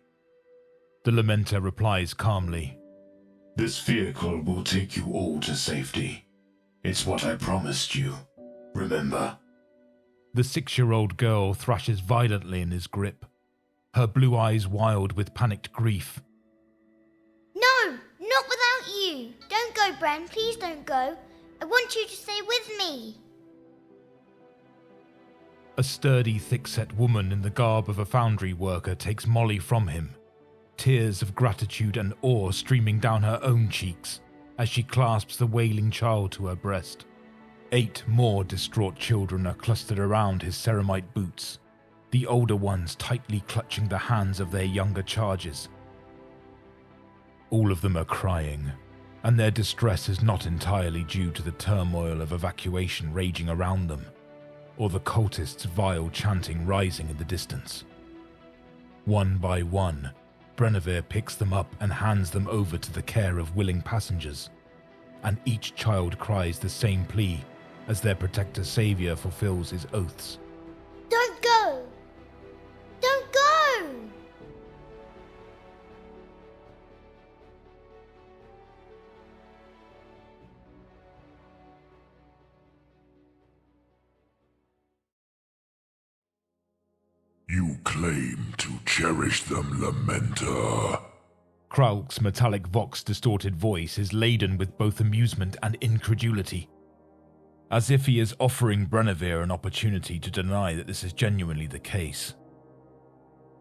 The Lamenter replies calmly. This vehicle will take you all to safety. It's what I promised you. Remember? The 6-year-old girl thrashes violently in his grip, her blue eyes wild with panicked grief. No! Not without you! Don't go, Bren. Please don't go. I want you to stay with me. A sturdy, thick-set woman in the garb of a foundry worker takes Molly from him, tears of gratitude and awe streaming down her own cheeks as she clasps the wailing child to her breast. 8 more distraught children are clustered around his ceramite boots, the older ones tightly clutching the hands of their younger charges. All of them are crying, and their distress is not entirely due to the turmoil of evacuation raging around them, or the cultists' vile chanting rising in the distance. One by one, Brenevere picks them up and hands them over to the care of willing passengers, and each child cries the same plea as their protector savior fulfills his oaths. Don't go! Don't go! You claim to cherish them, Lamenter. Kralk's metallic vox-distorted voice is laden with both amusement and incredulity, as if he is offering Brenneveer an opportunity to deny that this is genuinely the case.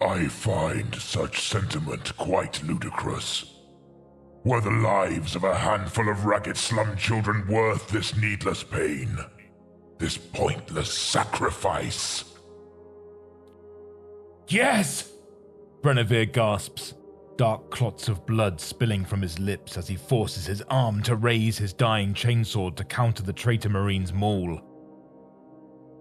I find such sentiment quite ludicrous. Were the lives of a handful of ragged slum children worth this needless pain? This pointless sacrifice? Yes! Brenneveer gasps, dark clots of blood spilling from his lips as he forces his arm to raise his dying chainsword to counter the traitor marine's maul.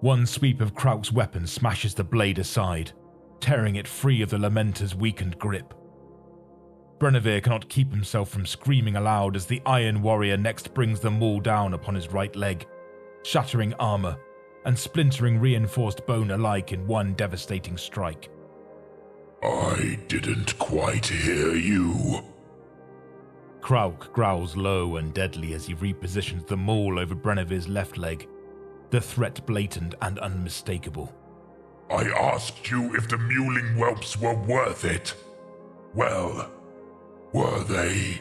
One sweep of Krauk's weapon smashes the blade aside, tearing it free of the Lamenter's weakened grip. Brenneveer cannot keep himself from screaming aloud as the Iron Warrior next brings the maul down upon his right leg, shattering armor and splintering reinforced bone alike in one devastating strike. I didn't quite hear you. Krauk growls low and deadly as he repositions the maul over Brenneveer's left leg, the threat blatant and unmistakable. I asked you if the mewling whelps were worth it. Well, were they?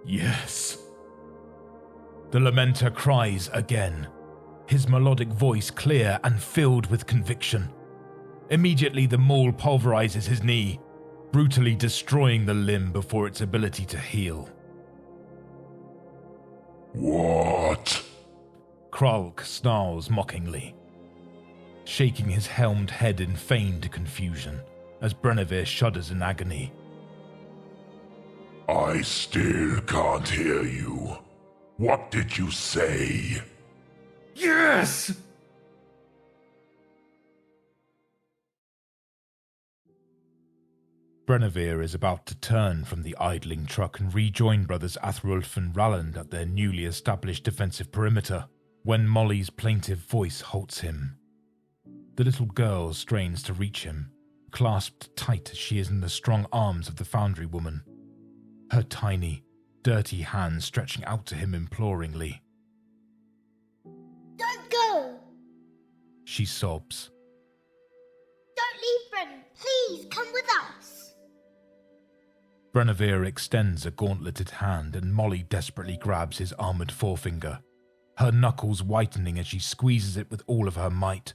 Yes. The Lamenter cries again, his melodic voice clear and filled with conviction. Immediately the maul pulverizes his knee, brutally destroying the limb before its ability to heal. What? Kralk snarls mockingly, shaking his helmed head in feigned confusion as Brenneveer shudders in agony. I still can't hear you. What did you say? Yes! Brenneveer is about to turn from the idling truck and rejoin brothers Athrulf and Ralland at their newly established defensive perimeter, when Molly's plaintive voice halts him. The little girl strains to reach him, clasped tight as she is in the strong arms of the foundry woman, her tiny, dirty hands stretching out to him imploringly. Don't go! She sobs. Don't leave, Bren. Please, come with us. Brenneveer extends a gauntleted hand and Molly desperately grabs his armoured forefinger, her knuckles whitening as she squeezes it with all of her might.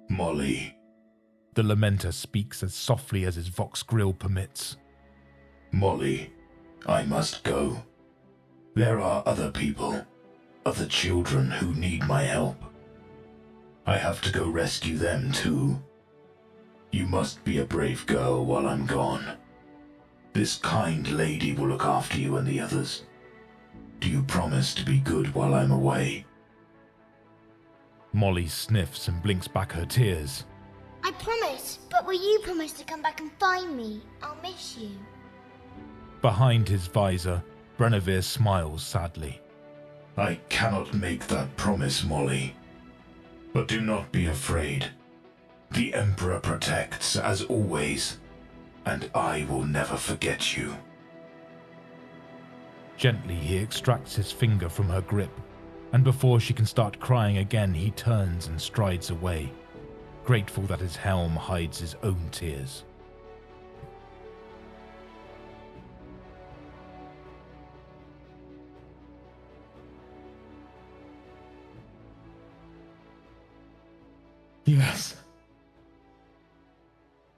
Molly. The Lamenter speaks as softly as his vox grill permits. Molly, I must go. There are other people, other children who need my help. I have to go rescue them too. You must be a brave girl while I'm gone. This kind lady will look after you and the others. Do you promise to be good while I'm away? Molly sniffs and blinks back her tears. I promise, but will you promise to come back and find me? I'll miss you. Behind his visor, Brenneveer smiles sadly. I cannot make that promise, Molly. But do not be afraid. The Emperor protects, as always, and I will never forget you. Gently, he extracts his finger from her grip, and before she can start crying again, he turns and strides away, grateful that his helm hides his own tears. Yes.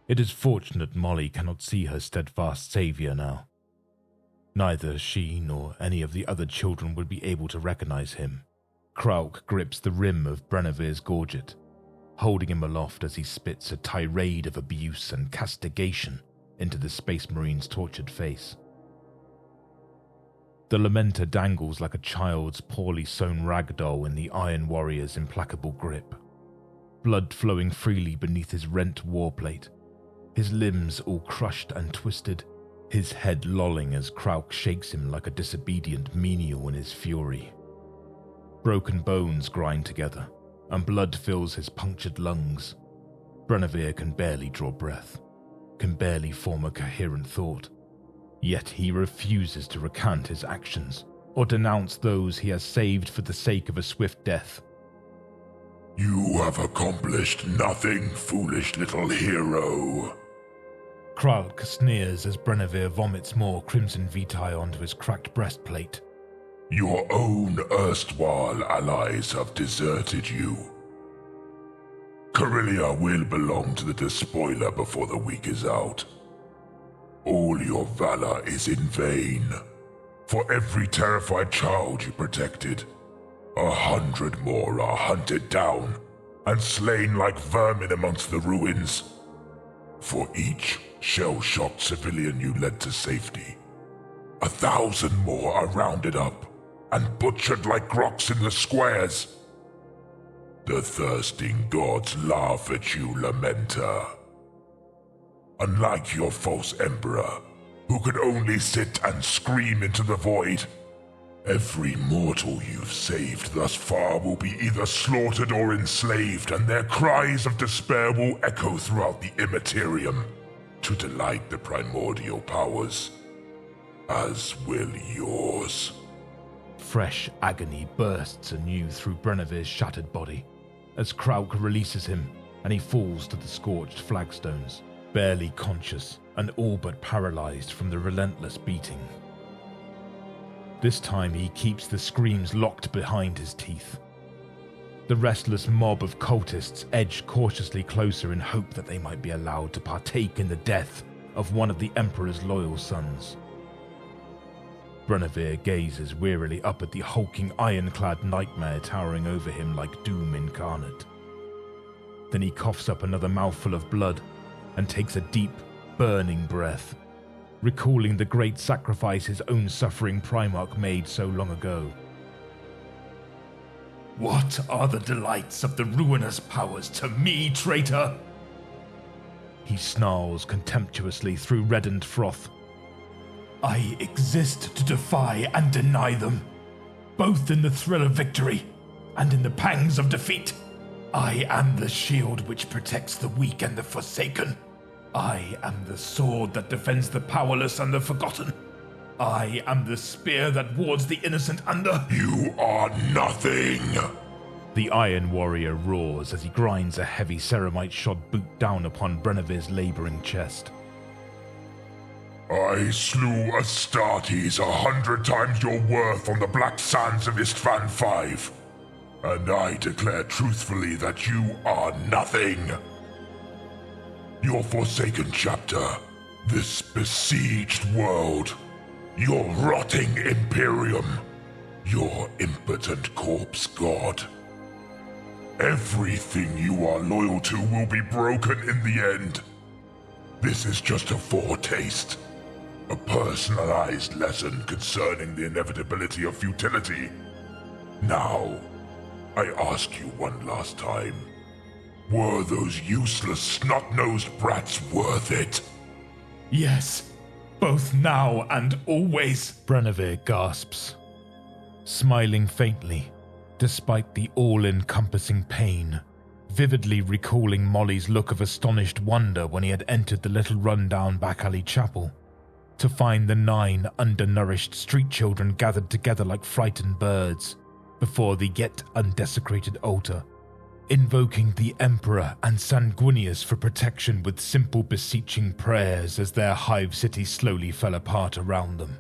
It is fortunate Molly cannot see her steadfast saviour now. Neither she nor any of the other children would be able to recognize him. Krauk grips the rim of Brenneveer's gorget, holding him aloft as he spits a tirade of abuse and castigation into the Space Marine's tortured face. The Lamenter dangles like a child's poorly sewn rag doll in the Iron Warrior's implacable grip, blood flowing freely beneath his rent warplate, his limbs all crushed and twisted, his head lolling as Krauk shakes him like a disobedient menial in his fury. Broken bones grind together, and blood fills his punctured lungs. Brenneveer can barely draw breath, can barely form a coherent thought, yet he refuses to recant his actions or denounce those he has saved for the sake of a swift death. You have accomplished nothing, foolish little hero. Kralk sneers as Brenevere vomits more crimson vitae onto his cracked breastplate. Your own erstwhile allies have deserted you. Corellia will belong to the despoiler before the week is out. All your valor is in vain. For every terrified child you protected, 100 more are hunted down and slain like vermin amongst the ruins. For each shell-shocked civilian you led to safety, 1,000 more are rounded up and butchered like groks in the squares. The thirsting gods laugh at you, Lamenter. Unlike your false emperor, who could only sit and scream into the void, every mortal you've saved thus far will be either slaughtered or enslaved, and their cries of despair will echo throughout the immaterium to delight the primordial powers, as will yours. Fresh agony bursts anew through Brenevere's shattered body as Krauk releases him and he falls to the scorched flagstones, barely conscious and all but paralyzed from the relentless beating. This time he keeps the screams locked behind his teeth. The restless mob of cultists edge cautiously closer in hope that they might be allowed to partake in the death of one of the Emperor's loyal sons. Brenevere gazes wearily up at the hulking ironclad nightmare towering over him like doom incarnate. Then he coughs up another mouthful of blood and takes a deep, burning breath, recalling the great sacrifice his own suffering Primarch made so long ago. What are the delights of the ruinous powers to me, traitor? He snarls contemptuously through reddened froth. I exist to defy and deny them, both in the thrill of victory and in the pangs of defeat. I am the shield which protects the weak and the forsaken. I am the sword that defends the powerless and the forgotten. I am the spear that wards the innocent under. You are nothing! The Iron Warrior roars as he grinds a heavy ceramite-shod boot down upon Brenevere's labouring chest. I slew Astartes 100 times your worth on the black sands of Istvan V, and I declare truthfully that you are nothing. Your forsaken chapter, this besieged world, your rotting Imperium, your impotent corpse god. Everything you are loyal to will be broken in the end. This is just a foretaste. A personalized lesson concerning the inevitability of futility. Now, I ask you one last time. Were those useless, snot-nosed brats worth it? Yes, both now and always, Brenevere gasps, smiling faintly, despite the all-encompassing pain, vividly recalling Molly's look of astonished wonder when he had entered the little run-down back-alley chapel, to find the 9 undernourished street children gathered together like frightened birds before the yet undesecrated altar, invoking the Emperor and Sanguinius for protection with simple beseeching prayers as their hive city slowly fell apart around them.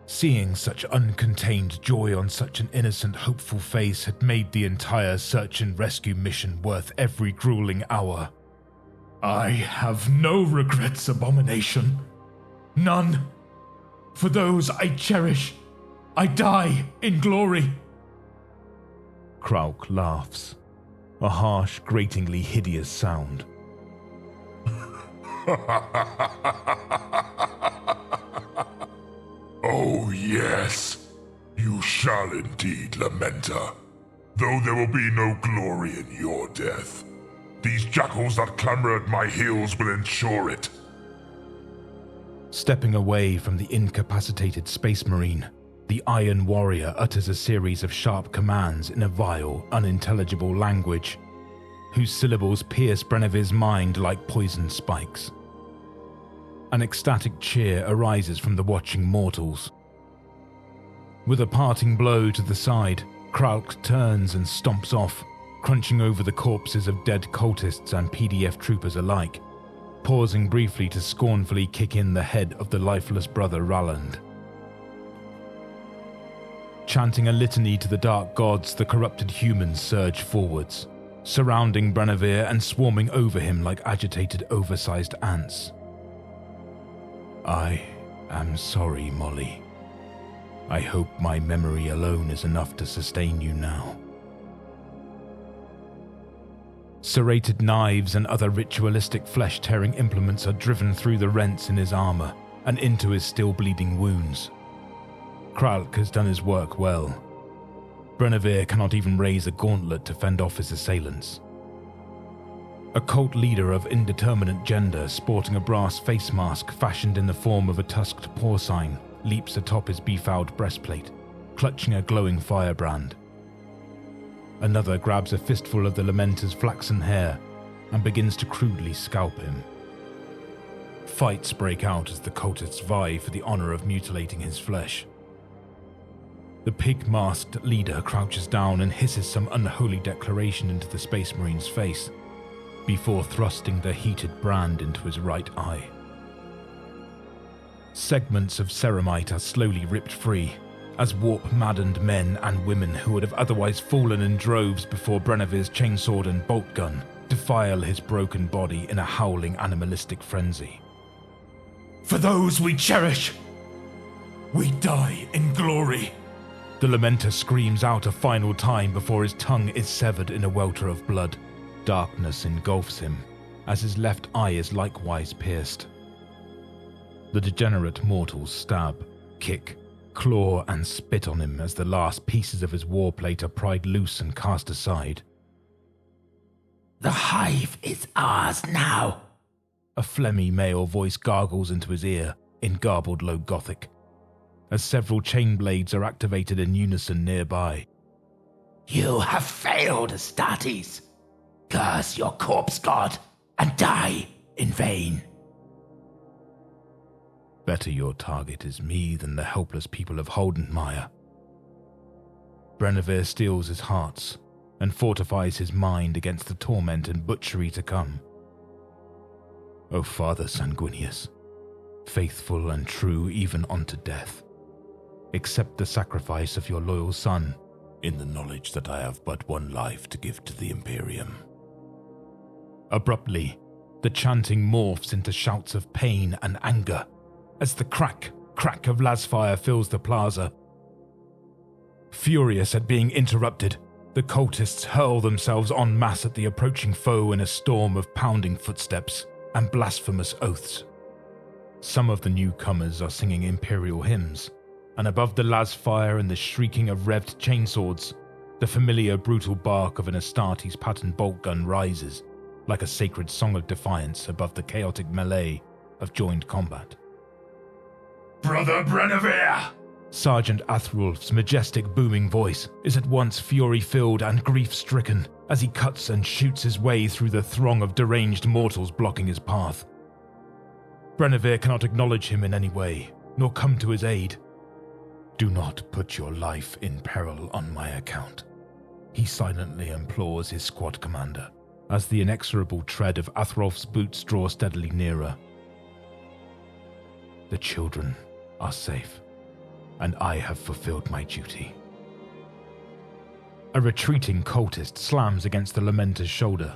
Seeing such uncontained joy on such an innocent, hopeful face had made the entire search and rescue mission worth every grueling hour. I have no regrets, Abomination. None. For those I cherish, I die in glory. Krauk laughs, a harsh, gratingly hideous sound. Oh yes, you shall indeed, Lamenter, though there will be no glory in your death. These jackals that clamor at my heels will ensure it. Stepping away from the incapacitated Space Marine, the Iron Warrior utters a series of sharp commands in a vile, unintelligible language, whose syllables pierce Brenevere's mind like poisoned spikes. An ecstatic cheer arises from the watching mortals. With a parting blow to the side, Krauk turns and stomps off, crunching over the corpses of dead cultists and PDF troopers alike, pausing briefly to scornfully kick in the head of the lifeless brother Ralland. Chanting a litany to the dark gods, the corrupted humans surge forwards, surrounding Brenevere and swarming over him like agitated, oversized ants. I am sorry, Molly. I hope my memory alone is enough to sustain you now. Serrated knives and other ritualistic flesh-tearing implements are driven through the rents in his armor and into his still bleeding wounds. Kralk has done his work well. Brenevere cannot even raise a gauntlet to fend off his assailants. A cult leader of indeterminate gender, sporting a brass face mask fashioned in the form of a tusked porcine, leaps atop his befouled breastplate, clutching a glowing firebrand. Another grabs a fistful of the Lamenter's flaxen hair and begins to crudely scalp him. Fights break out as the cultists vie for the honor of mutilating his flesh. The pig-masked leader crouches down and hisses some unholy declaration into the Space Marine's face, before thrusting the heated brand into his right eye. Segments of ceramite are slowly ripped free, as warp-maddened men and women who would have otherwise fallen in droves before Brenevere's chainsword and bolt gun defile his broken body in a howling animalistic frenzy. For those we cherish, we die in glory. The Lamenter screams out a final time before his tongue is severed in a welter of blood. Darkness engulfs him, as his left eye is likewise pierced. The degenerate mortals stab, kick, claw, and spit on him as the last pieces of his warplate are pried loose and cast aside. The hive is ours now. A phlegmy male voice gargles into his ear in garbled low Gothic, as several chain blades are activated in unison nearby. You have failed, Astartes. Curse your corpse god and die in vain. Better your target is me than the helpless people of Holdenmire. Brenevere steels his hearts and fortifies his mind against the torment and butchery to come. O Father Sanguinius, faithful and true even unto death, accept the sacrifice of your loyal son, in the knowledge that I have but one life to give to the Imperium. Abruptly, the chanting morphs into shouts of pain and anger, as the crack of lasfire fills the plaza. Furious at being interrupted, the cultists hurl themselves en masse at the approaching foe in a storm of pounding footsteps and blasphemous oaths. Some of the newcomers are singing Imperial hymns, and above the lasfire and the shrieking of revved chainswords, the familiar brutal bark of an Astartes patterned bolt gun rises, like a sacred song of defiance above the chaotic melee of joined combat. Brother Brenevere! Sergeant Athrulf's majestic booming voice is at once fury-filled and grief-stricken as he cuts and shoots his way through the throng of deranged mortals blocking his path. Brenevere cannot acknowledge him in any way, nor come to his aid. Do not put your life in peril on my account, he silently implores his squad commander, as the inexorable tread of Athrulf's boots draw steadily nearer. The children are safe, and I have fulfilled my duty. A retreating cultist slams against the Lamenter's shoulder,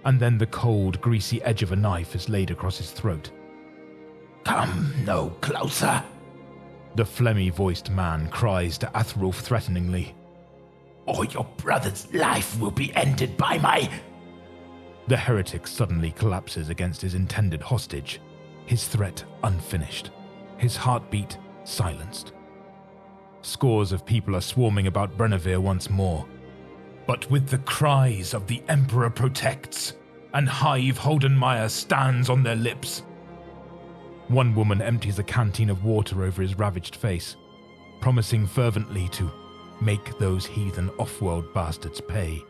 and then the cold, greasy edge of a knife is laid across his throat. Come no closer, the phlegmy-voiced man cries to Athrulf threateningly. Or your brother's life will be ended by my... The heretic suddenly collapses against his intended hostage, his threat unfinished, his heartbeat silenced. Scores of people are swarming about Brenevere once more, but with the cries of the Emperor protects, and Hive Holdenmire stands on their lips. One woman empties a canteen of water over his ravaged face, promising fervently to make those heathen off-world bastards pay.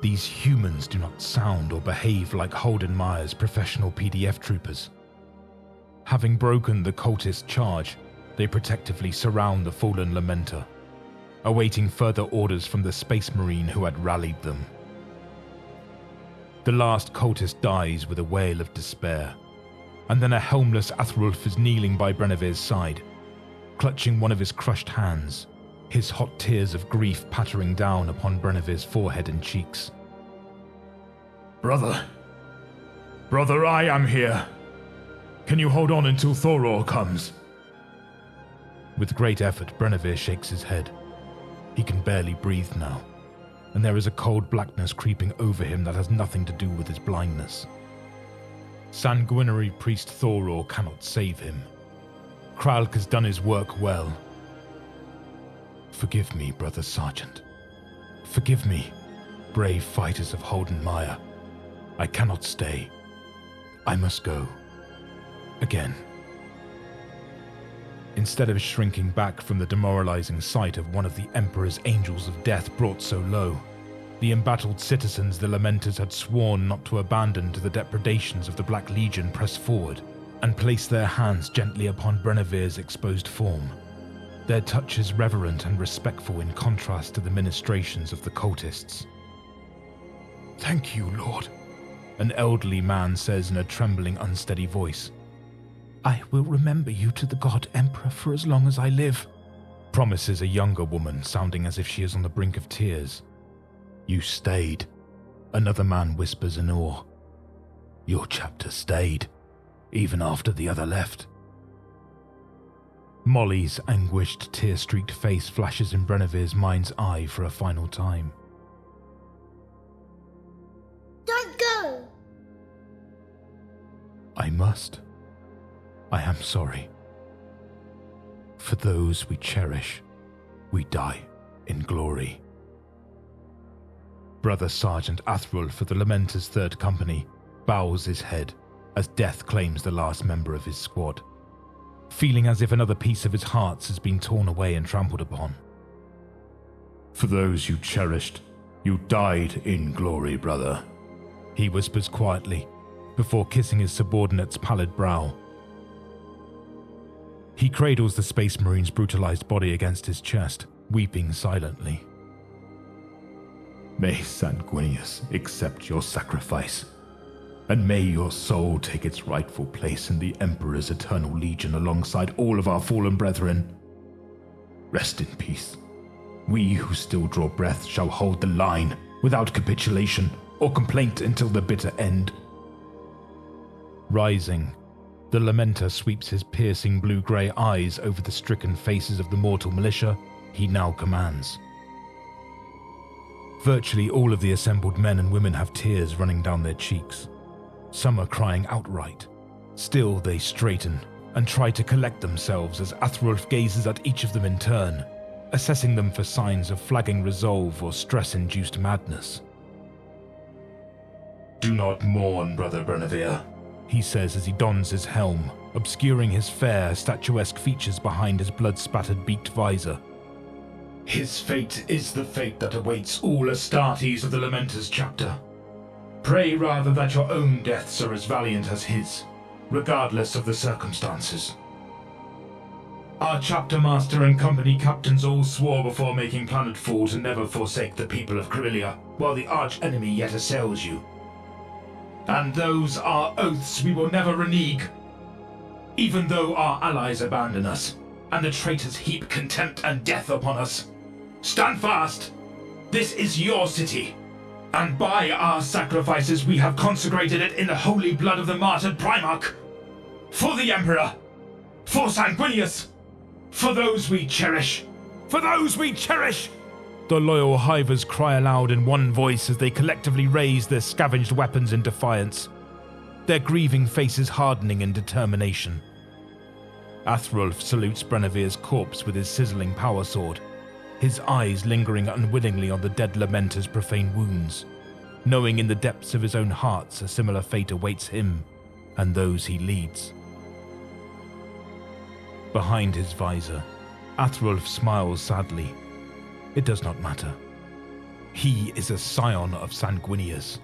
These humans do not sound or behave like Holdenmire's professional PDF troopers. Having broken the cultist charge, they protectively surround the fallen Lamenter, awaiting further orders from the Space Marine who had rallied them. The last cultist dies with a wail of despair, and then a helmless Athrulf is kneeling by Brenevir's side, clutching one of his crushed hands, his hot tears of grief pattering down upon Brenevir's forehead and cheeks. Brother, I am here. Can you hold on until Thoror comes? With great effort, Brenevir shakes his head. He can barely breathe now, and there is a cold blackness creeping over him that has nothing to do with his blindness. Sanguinary priest Thoror cannot save him. Kralk has done his work well. Forgive me, Brother Sergeant. Forgive me, brave fighters of Holdenmire. I cannot stay. I must go. Again. Instead of shrinking back from the demoralizing sight of one of the Emperor's angels of death brought so low, the embattled citizens the Lamenters had sworn not to abandon to the depredations of the Black Legion pressed forward and placed their hands gently upon Brenevir's exposed form, their touches reverent and respectful in contrast to the ministrations of the cultists. "Thank you, Lord," an elderly man says in a trembling, unsteady voice. "I will remember you to the God Emperor for as long as I live," promises a younger woman, sounding as if she is on the brink of tears. "You stayed," another man whispers in awe. "Your chapter stayed, even after the other left." Molly's anguished, tear-streaked face flashes in Brenevir's mind's eye for a final time. Don't go! "I must. I am sorry. For those we cherish, we die in glory." Brother Sergeant Athrulf of the Lamenters' 3rd Company bows his head as death claims the last member of his squad, feeling as if another piece of his heart has been torn away and trampled upon. For those you cherished, you died in glory, brother, he whispers quietly, before kissing his subordinate's pallid brow. He cradles the Space Marine's brutalized body against his chest, weeping silently. May Sanguinius accept your sacrifice, and may your soul take its rightful place in the Emperor's eternal legion alongside all of our fallen brethren. Rest in peace. We who still draw breath shall hold the line without capitulation or complaint until the bitter end. Rising, the Lamenter sweeps his piercing blue-grey eyes over the stricken faces of the mortal militia he now commands. Virtually all of the assembled men and women have tears running down their cheeks. Some are crying outright. Still, they straighten and try to collect themselves as Athrulf gazes at each of them in turn, assessing them for signs of flagging resolve or stress-induced madness. "Do not mourn, Brother Brenevir," he says as he dons his helm, obscuring his fair, statuesque features behind his blood-spattered beaked visor. "His fate is the fate that awaits all Astartes of the Lamenters chapter. Pray rather that your own deaths are as valiant as his, regardless of the circumstances. Our chapter master and company captains all swore before making planetfall to never forsake the people of Corellia while the arch-enemy yet assails you. And those are oaths we will never renege, even though our allies abandon us, and the traitors heap contempt and death upon us. Stand fast! This is your city, and by our sacrifices we have consecrated it in the holy blood of the martyred Primarch. For the Emperor! For Sanguinius! For those we cherish! For those we cherish! The loyal hivers cry aloud in one voice as they collectively raise their scavenged weapons in defiance, their grieving faces hardening in determination. Athrulf salutes Brenevir's corpse with his sizzling power sword, his eyes lingering unwillingly on the dead Lamenter's profane wounds, knowing in the depths of his own heart a similar fate awaits him and those he leads. Behind his visor, Athrulf smiles sadly. It does not matter. He is a scion of Sanguinius,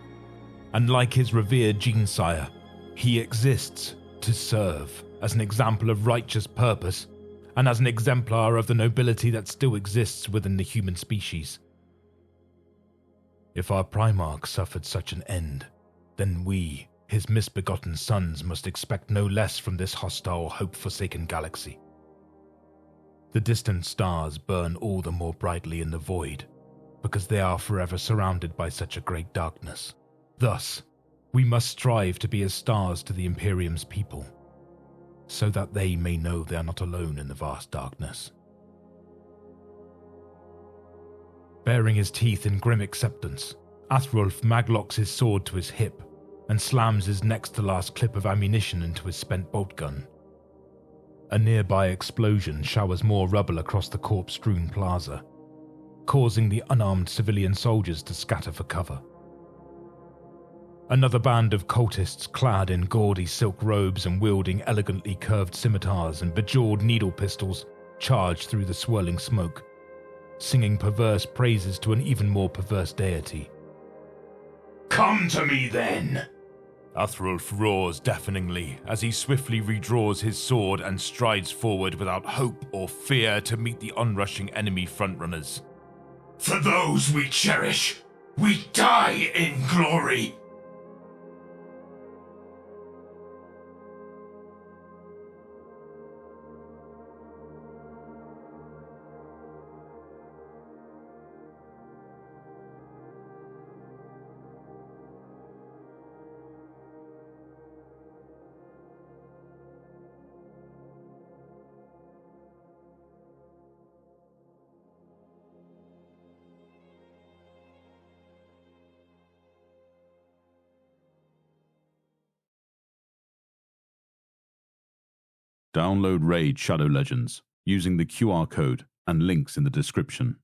and like his revered gene-sire, he exists to serve as an example of righteous purpose and as an exemplar of the nobility that still exists within the human species. If our Primarch suffered such an end, then we, his misbegotten sons, must expect no less from this hostile, hope-forsaken galaxy. The distant stars burn all the more brightly in the void, because they are forever surrounded by such a great darkness. Thus, we must strive to be as stars to the Imperium's people, so that they may know they are not alone in the vast darkness. Baring his teeth in grim acceptance, Athrulf maglocks his sword to his hip and slams his next-to-last clip of ammunition into his spent bolt gun. A nearby explosion showers more rubble across the corpse-strewn plaza, causing the unarmed civilian soldiers to scatter for cover. Another band of cultists clad in gaudy silk robes and wielding elegantly curved scimitars and bejeweled needle pistols charge through the swirling smoke, singing perverse praises to an even more perverse deity. Come to me then! Athrulf roars deafeningly as he swiftly redraws his sword and strides forward without hope or fear to meet the onrushing enemy frontrunners. For those we cherish, we die in glory! Download Raid Shadow Legends using the QR code and links in the description.